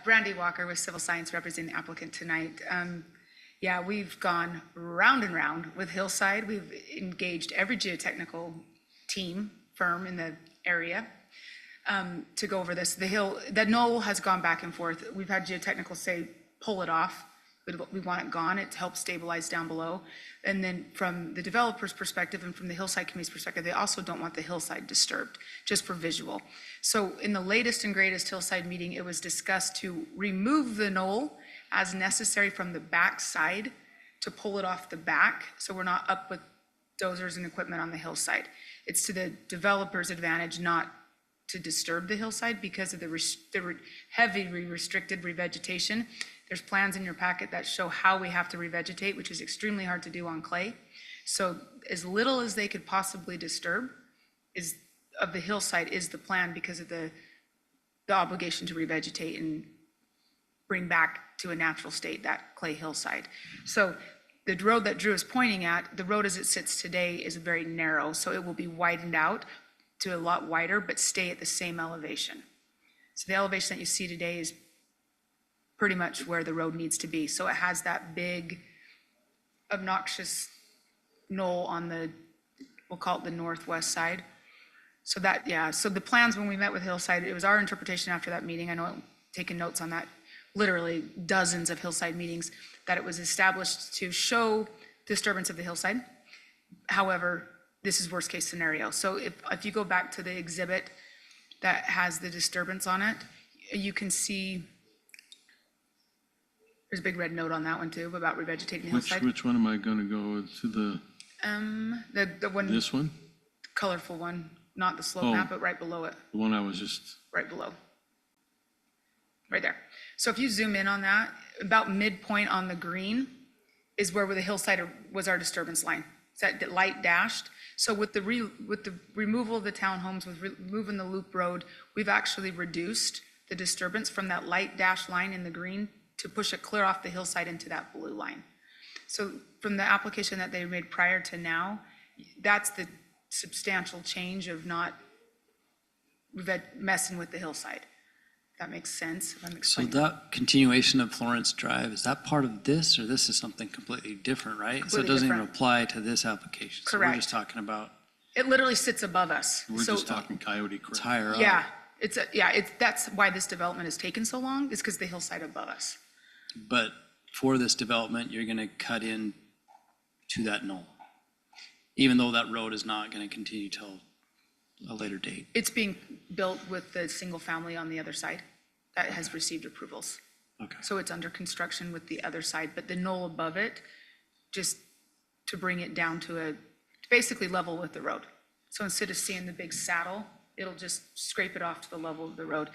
Brandy Walker with Civil Science representing the applicant tonight. Yeah, we've gone round and round with Hillside. We've engaged every geotechnical team, firm in the area to go over this. The knoll has gone back and forth. We've had geotechnical say, pull it off. We want it gone. It helps stabilize down below. And then from the developer's perspective and from the Hillside Committee's perspective, they also don't want the hillside disturbed, just for visual. So in the latest and greatest Hillside meeting, it was discussed to remove the knoll as necessary from the back side to pull it off the back, so we're not up with dozers and equipment on the hillside. It's to the developer's advantage not to disturb the hillside because of the heavily restricted revegetation. There's plans in your packet that show how we have to revegetate, which is extremely hard to do on clay. So as little as they could possibly disturb of the hillside is the plan because of the obligation to revegetate and bring back to a natural state that clay hillside. So the road that Drew is pointing at, the road as it sits today is very narrow, so it will be widened out to a lot wider, but stay at the same elevation. So the elevation that you see today is pretty much where the road needs to be. So it has that big obnoxious knoll on the, we'll call it the northwest side. So that, yeah, so the plans when we met with Hillside, it was our interpretation after that meeting, I know I'm taking notes on that, literally dozens of Hillside meetings, that it was established to show disturbance of the hillside. However, this is worst case scenario. So if you go back to the exhibit that has the disturbance on it, you can see There's a big red note on that one too, about revegetating the hillside. Which one am I gonna go to The one, this one? colorful one, not the slope Oh. map, but right below it, The one I was just, right below. Right there. So if you zoom in on that, about midpoint on the green is where the hillside was our disturbance line. It's that light dashed. So with the removal of the townhomes, with removing the loop road, we've actually reduced the disturbance from that light dashed line in the green to push it clear off the hillside into that blue line. So from the application that they made prior to now, that's the substantial change of not messing with the hillside. If that makes sense, if I'm So explaining. that continuation of Florence Drive, is that part of this, or this is something completely different, right? So it Completely doesn't even different. apply to this application. So we're Correct. just talking about, It literally sits above us. we're So- just talking Coyote Creek. it's higher up. Yeah, that's why this development has taken so long, is because the hillside above us. But for this development, you're gonna cut in to that knoll, even though that road is not gonna continue till a later date. It's being built with the single family on the other side that has received approvals. Okay. So it's under construction with the other side, but the knoll above it, just to bring it down to basically level with the road. So instead of seeing the big saddle, it'll just scrape it off to the level of the road.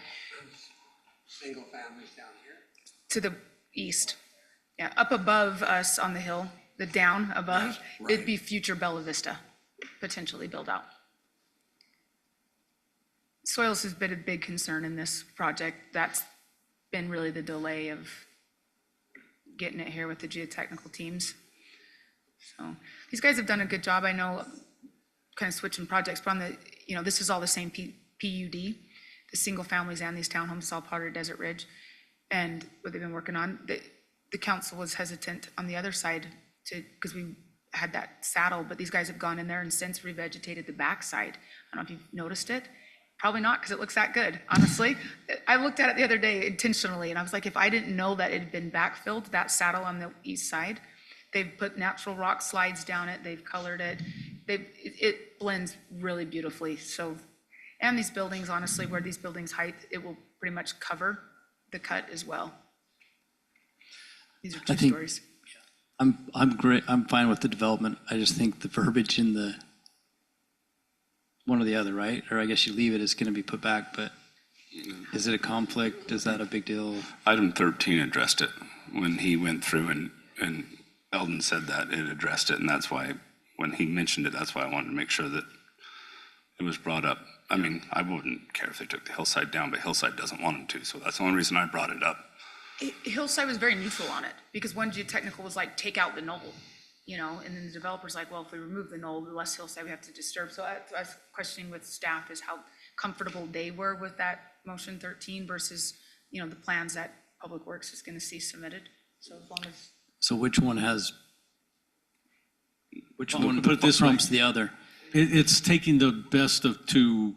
Single families down here. To the east. Yeah, up above us on the hill, the down above, it'd be future Bella Vista, potentially built out. Soils has been a big concern in this project. That's been really the delay of getting it here with the geotechnical teams. So these guys have done a good job. I know, kind of switching projects, but on the, this is all the same PUD, the single families and these townhomes, it's all part of Desert Ridge. And what they've been working on, the council was hesitant on the other side because we had that saddle, but these guys have gone in there and since revegetated the backside. I don't know if you've noticed it. Probably not, because it looks that good, honestly. I looked at it the other day intentionally, and I was like, if I didn't know that it had been backfilled, that saddle on the east side, they've put natural rock slides down it, they've colored it, it blends really beautifully, so. And these buildings, honestly, where these buildings height, it will pretty much cover the cut as well. These are I two think- stories. I'm great, I'm fine with the development. I just think the verbiage in the one or the other, right? Or I guess you leave it, it's gonna be put back, but is it a conflict? Is that a big deal? Item 13 addressed it when he went through and Eldon said that it addressed it. And that's why, when he mentioned it, that's why I wanted to make sure that it was brought up. I mean, I wouldn't care if they took the hillside down, but Hillside doesn't want them to. So that's the only reason I brought it up. Hillside was very neutral on it, because one geotechnical was like, take out the knoll, and then the developer's like, well, if we remove the knoll, the less hillside we have to disturb. So I was questioning with staff is how comfortable they were with that motion 13 versus, the plans that Public Works is gonna see submitted. So as long as, So which one Put it this way. trumps the other? It's taking the best of two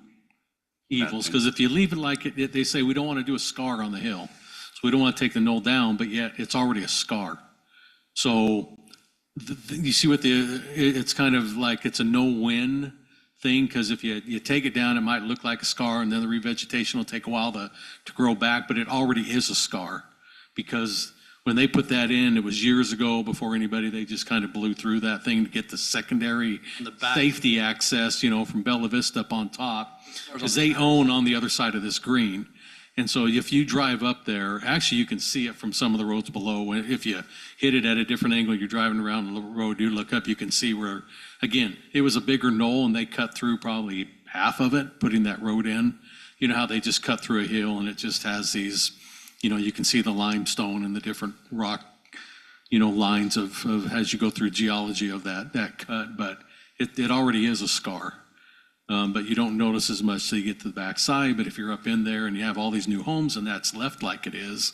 evils, because if you leave it like it, they say, we don't want to do a scar on the hill. So we don't want to take the knoll down, but yet it's already a scar. So you see it's kind of like it's a no-win thing, because if you take it down, it might look like a scar, and then the revegetation will take a while to grow back, but it already is a scar. Because when they put that in, it was years ago before anybody, they just kind of blew through that thing to get the secondary The back. safety access, from Bella Vista up on top, because they own on the other side of this green. And so if you drive up there, actually you can see it from some of the roads below. If you hit it at a different angle, you're driving around the road, you look up, you can see where, again, it was a bigger knoll and they cut through probably half of it, putting that road in. You know how they just cut through a hill and it just has these, you can see the limestone and the different rock, lines of as you go through geology of that cut, but it already is a scar. But you don't notice as much till you get to the backside. But if you're up in there and you have all these new homes and that's left like it is,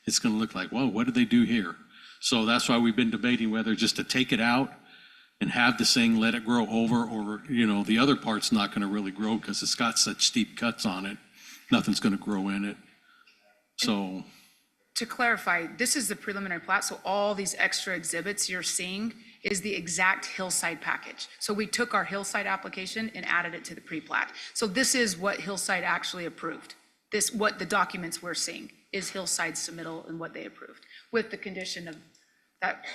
it's going to look like, whoa, what did they do here? So that's why we've been debating whether just to take it out and have this thing, let it grow over, or, the other part's not going to really grow because it's got such steep cuts on it. Nothing's going to grow in it. So. to clarify, this is the preliminary plat, so all these extra exhibits you're seeing is the exact Hillside package. So we took our Hillside application and added it to the pre-plat. So this is what Hillside actually approved. What the documents we're seeing. is Hillside's submittal and what they approved, with the condition of that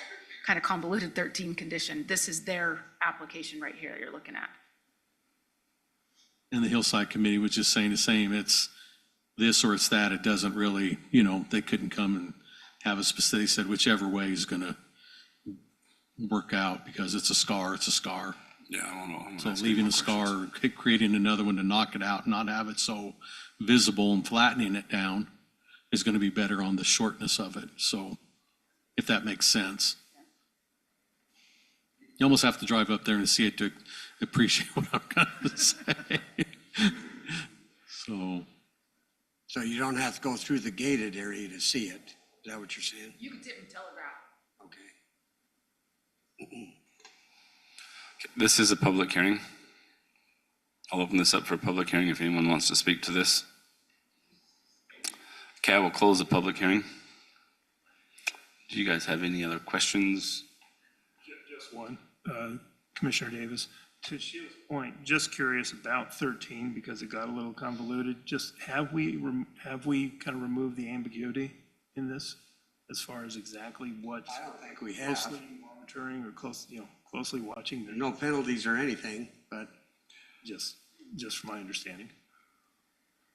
kind of convoluted 13 condition. This is their application right here that you're looking at. And the Hillside Committee was just saying the same, it's this or it's that, it doesn't really, they couldn't come and have a specific, they said whichever way is gonna work out, because it's a scar, it's a scar. Yeah, I don't know. So leaving a scar, creating another one to knock it out, not have it so visible and flattening it down is gonna be better on the shortness of it, so if that makes sense. You almost have to drive up there and see it to appreciate what I'm gonna say. So you don't have to go through the gated area to see it. Is that what you're saying? You can tip and telegraph. Okay. This is a public hearing. I'll open this up for a public hearing if anyone wants to speak to this. Okay, I will close the public hearing. Do you guys have any other questions? Just one. Commissioner Davis, to Sheila's point, just curious about 13 because it got a little convoluted. Just have we kind of removed the ambiguity in this as far as exactly what? I don't think we have. Closely monitoring or closely watching. No penalties or anything, but just from my understanding.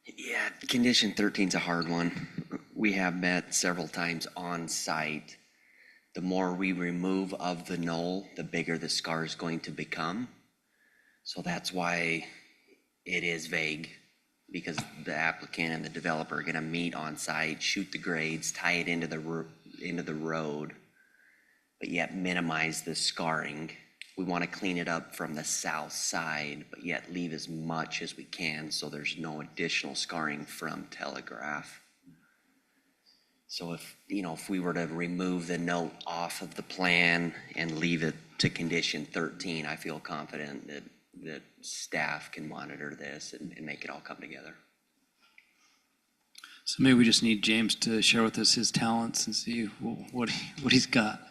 Yeah, condition 13 is a hard one. We have met several times on site. The more we remove of the knoll, the bigger the scar is going to become. So that's why it is vague, because the applicant and the developer are gonna meet on site, shoot the grades, tie it into the road, but yet minimize the scarring. We wanna clean it up from the south side, but yet leave as much as we can so there's no additional scarring from telegraph. So if we were to remove the note off of the plan and leave it to condition 13, I feel confident that staff can monitor this and make it all come together. So maybe we just need James to share with us his talents and see what he's got.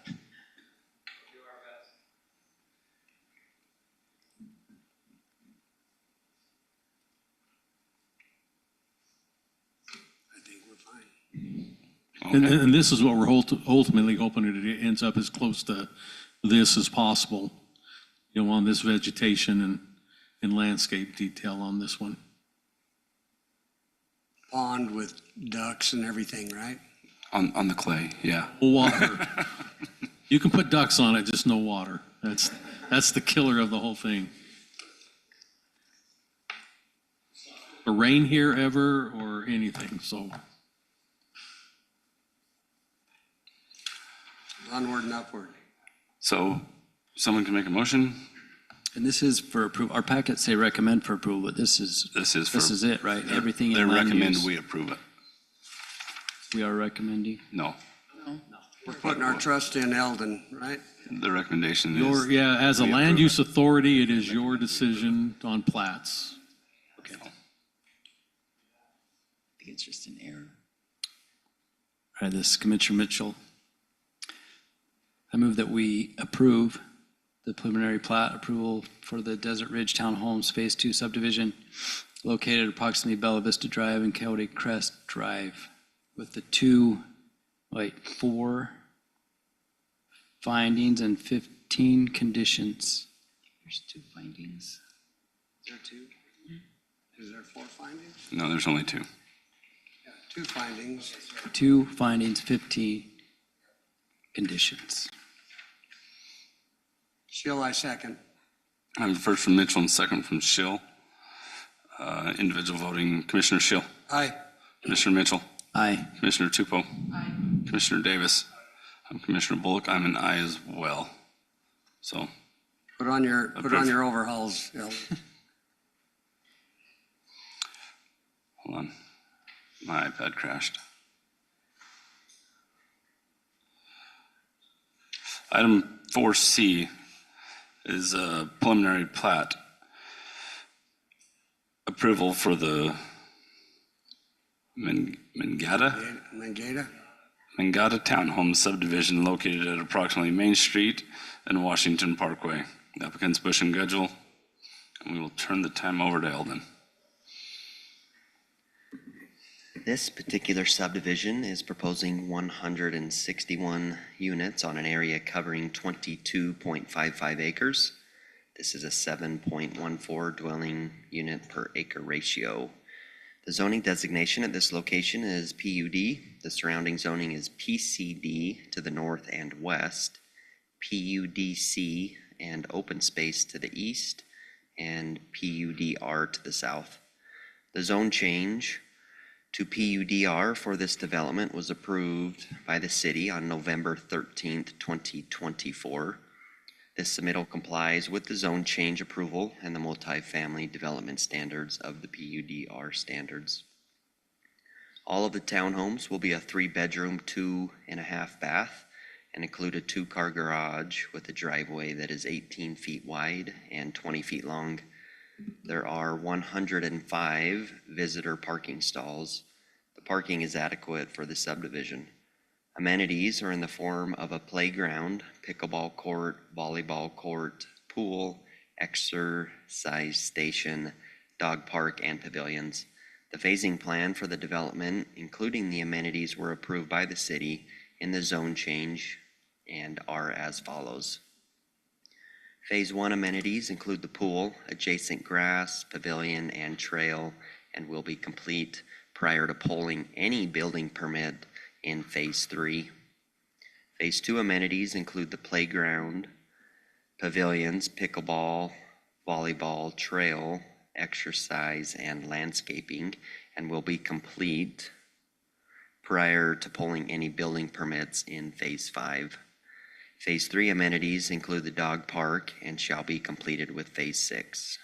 I think we're fine. And this is what we're ultimately hoping it ends up as close to this as possible, on this vegetation and landscape detail on this one. Pond with ducks and everything, right? On the clay, yeah. Water. You can put ducks on it, just no water. That's the killer of the whole thing. A rain here ever or anything, so. Onward and upward. So someone can make a motion? And this is for approval. Our packets say recommend for approval, but this is it, right? Everything They in land recommend use. we approve it. We are recommending. No, We're putting our trust in Eldon, right? the recommendation is. As a we land approve use authority, it is your decision on plats. Okay. I think it's just an error. All right, this is Commissioner Mitchell. I move that we approve the preliminary plat approval for the Desert Ridge Townhomes Phase 2 subdivision located approximately Bella Vista Drive and Coyote Crest Drive with the 4 findings and 15 conditions. There's 2 findings. Is there 2? Is there 4 findings? No, there's only 2. Yeah, 2 findings. 2 findings, 15 conditions. Shill, I second. I have first from Mitchell and second from Schill. Individual voting, Commissioner Schill. Aye. Commissioner Mitchell. Aye. Commissioner Tupou. Aye. Commissioner Davis. I'm Commissioner Bullock. I'm an aye as well. So Put on your overhauls, Eldon. hold on. My iPad crashed. Item 4C is a preliminary plat approval for the Mangata Townhome subdivision located at approximately Main Street and Washington Parkway. The applicant's Bush and Gudgel, and we will turn the time over to Eldon. This particular subdivision is proposing 161 units on an area covering 22.55 acres. This is a 7.14 dwelling unit per acre ratio. The zoning designation at this location is PUD. The surrounding zoning is PCD to the north and west, PUDC and open space to the east, and PUDR to the south. The zone change to PUDR for this development was approved by the city on November 13th, 2024. This submittal complies with the zone change approval and the multifamily development standards of the PUDR standards. All of the townhomes will be a 3-bedroom, 2.5 bath, and include a 2-car garage with a driveway that is 18 feet wide and 20 feet long. There are 105 visitor parking stalls. The parking is adequate for the subdivision. Amenities are in the form of a playground, pickleball court, volleyball court, pool, exercise station, dog park, and pavilions. The phasing plan for the development, including the amenities, were approved by the city in the zone change and are as follows. Phase 1 amenities include the pool, adjacent grass, pavilion, and trail, and will be complete prior to pulling any building permit in Phase 3. Phase 2 amenities include the playground, pavilions, pickleball, volleyball, trail, exercise, and landscaping, and will be complete prior to pulling any building permits in Phase 5. Phase 3 amenities include the dog park and shall be completed with Phase 6.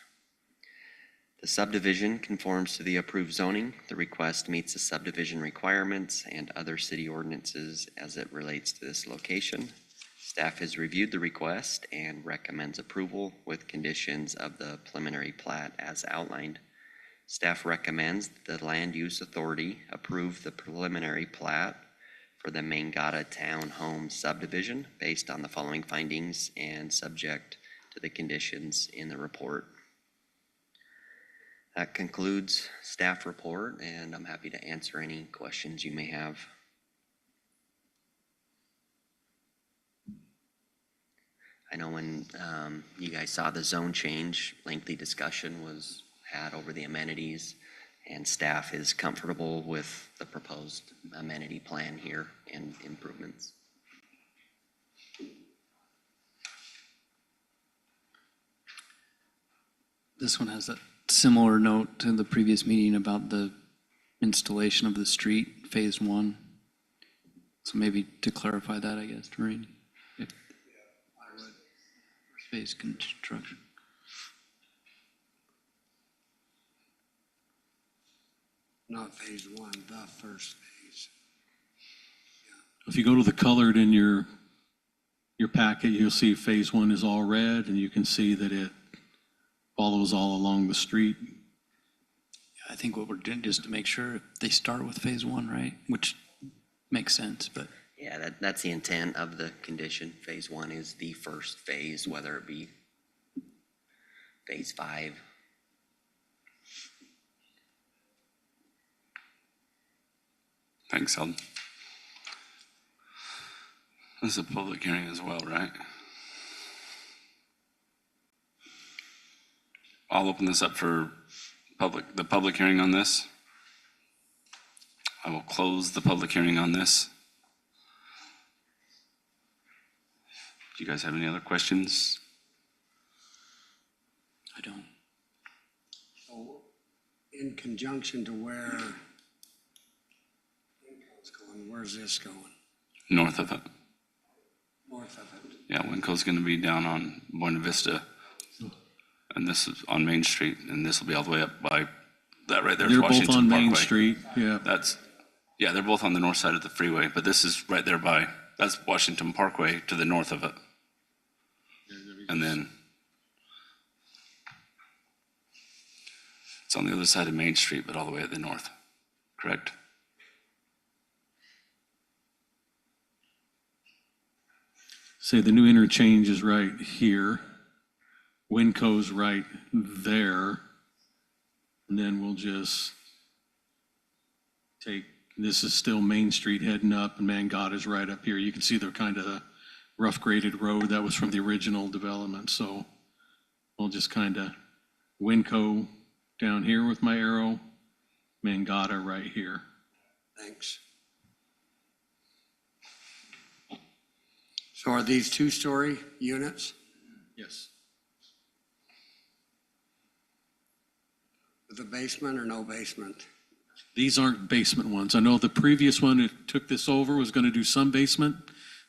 The subdivision conforms to the approved zoning. The request meets the subdivision requirements and other city ordinances as it relates to this location. Staff has reviewed the request and recommends approval with conditions of the preliminary plat as outlined. Staff recommends that the Land Use Authority approve the preliminary plat for the Mangata Townhome subdivision based on the following findings and subject to the conditions in the report. That concludes staff report, and I'm happy to answer any questions you may have. I know when you guys saw the zone change, lengthy discussion was had over the amenities, and staff is comfortable with the proposed amenity plan here and improvements. This one has a similar note to the previous meeting about the installation of the street, Phase 1. So maybe to clarify that, I guess, Doreen. If- Phase construction. Not Phase 1, the first phase. If you go to the colored in your packet, you'll see Phase 1 is all red, and you can see that it follows all along the street. I think what we're doing, just to make sure they start with Phase 1, right? Which makes sense, but Yeah, that's the intent of the condition. Phase 1 is the first phase, whether it be Phase 5. Thanks, Eldon. This is a public hearing as well, right? I'll open this up for the public hearing on this. I will close the public hearing on this. Do you guys have any other questions? I don't. So in conjunction to where, where's this going? North of it. North of it. Yeah, Winco's gonna be down on Buena Vista. And this is on Main Street, and this will be all the way up by, that right there is They're both Washington on Main Parkway. Street, yeah. Yeah, they're both on the north side of the freeway, but this is right there by, that's Washington Parkway to the north of it. And then it's on the other side of Main Street, but all the way at the north, correct? Say the new interchange is right here. Winco's right there. And then we'll just this is still Main Street heading up, and Mangata is right up here. You can see the kind of rough graded road that was from the original development, so I'll just kind of Winco down here with my arrow, Mangata right here. Thanks. So are these two-story units Yes. with a basement or no basement? These aren't basement ones. I know the previous one who took this over was going to do some basement.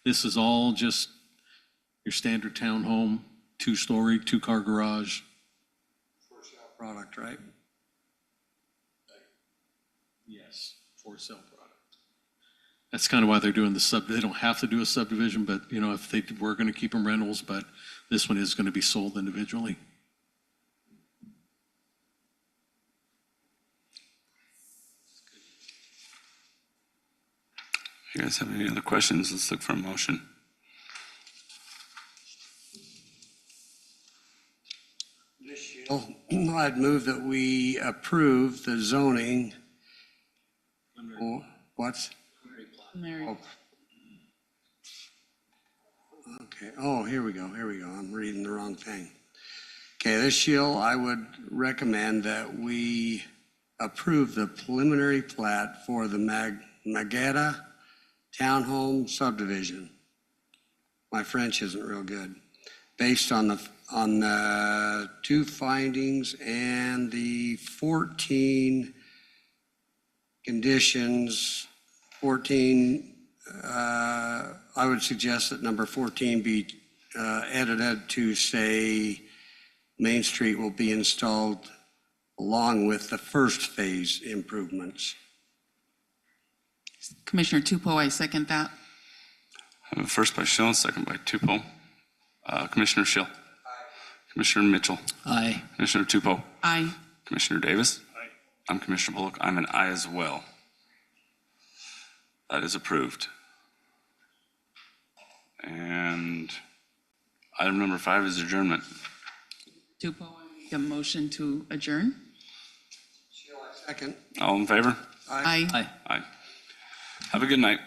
This is all just your standard townhome, two-story, two-car garage. Product, right? Yes. For sale product. That's kind of why they're doing the they don't have to do a subdivision, but you know, if they were going to keep them rentals, but this one is going to be sold individually. You guys have any other questions? Let's look for a motion. I'd move that we approve the zoning. What's? Mary. Okay, oh, here we go. I'm reading the wrong thing. Okay, this Shield, I would recommend that we approve the preliminary plat for the Magetta Townhome subdivision. My French isn't real good. Based on the two findings and the 14 conditions, 14, I would suggest that number 14 be edited to say Main Street will be installed along with the first phase improvements. Commissioner Tupou, I second that. I have a first by Schill, second by Tupou. Commissioner Schill. Commissioner Mitchell. Aye. Commissioner Tupou. Aye. Commissioner Davis. Aye. I'm Commissioner Bullock. I'm an aye as well. That is approved. And item number 5 is adjournment. Tupou, I make a motion to adjourn. Second. All in favor? Aye. Aye. Aye. Have a good night.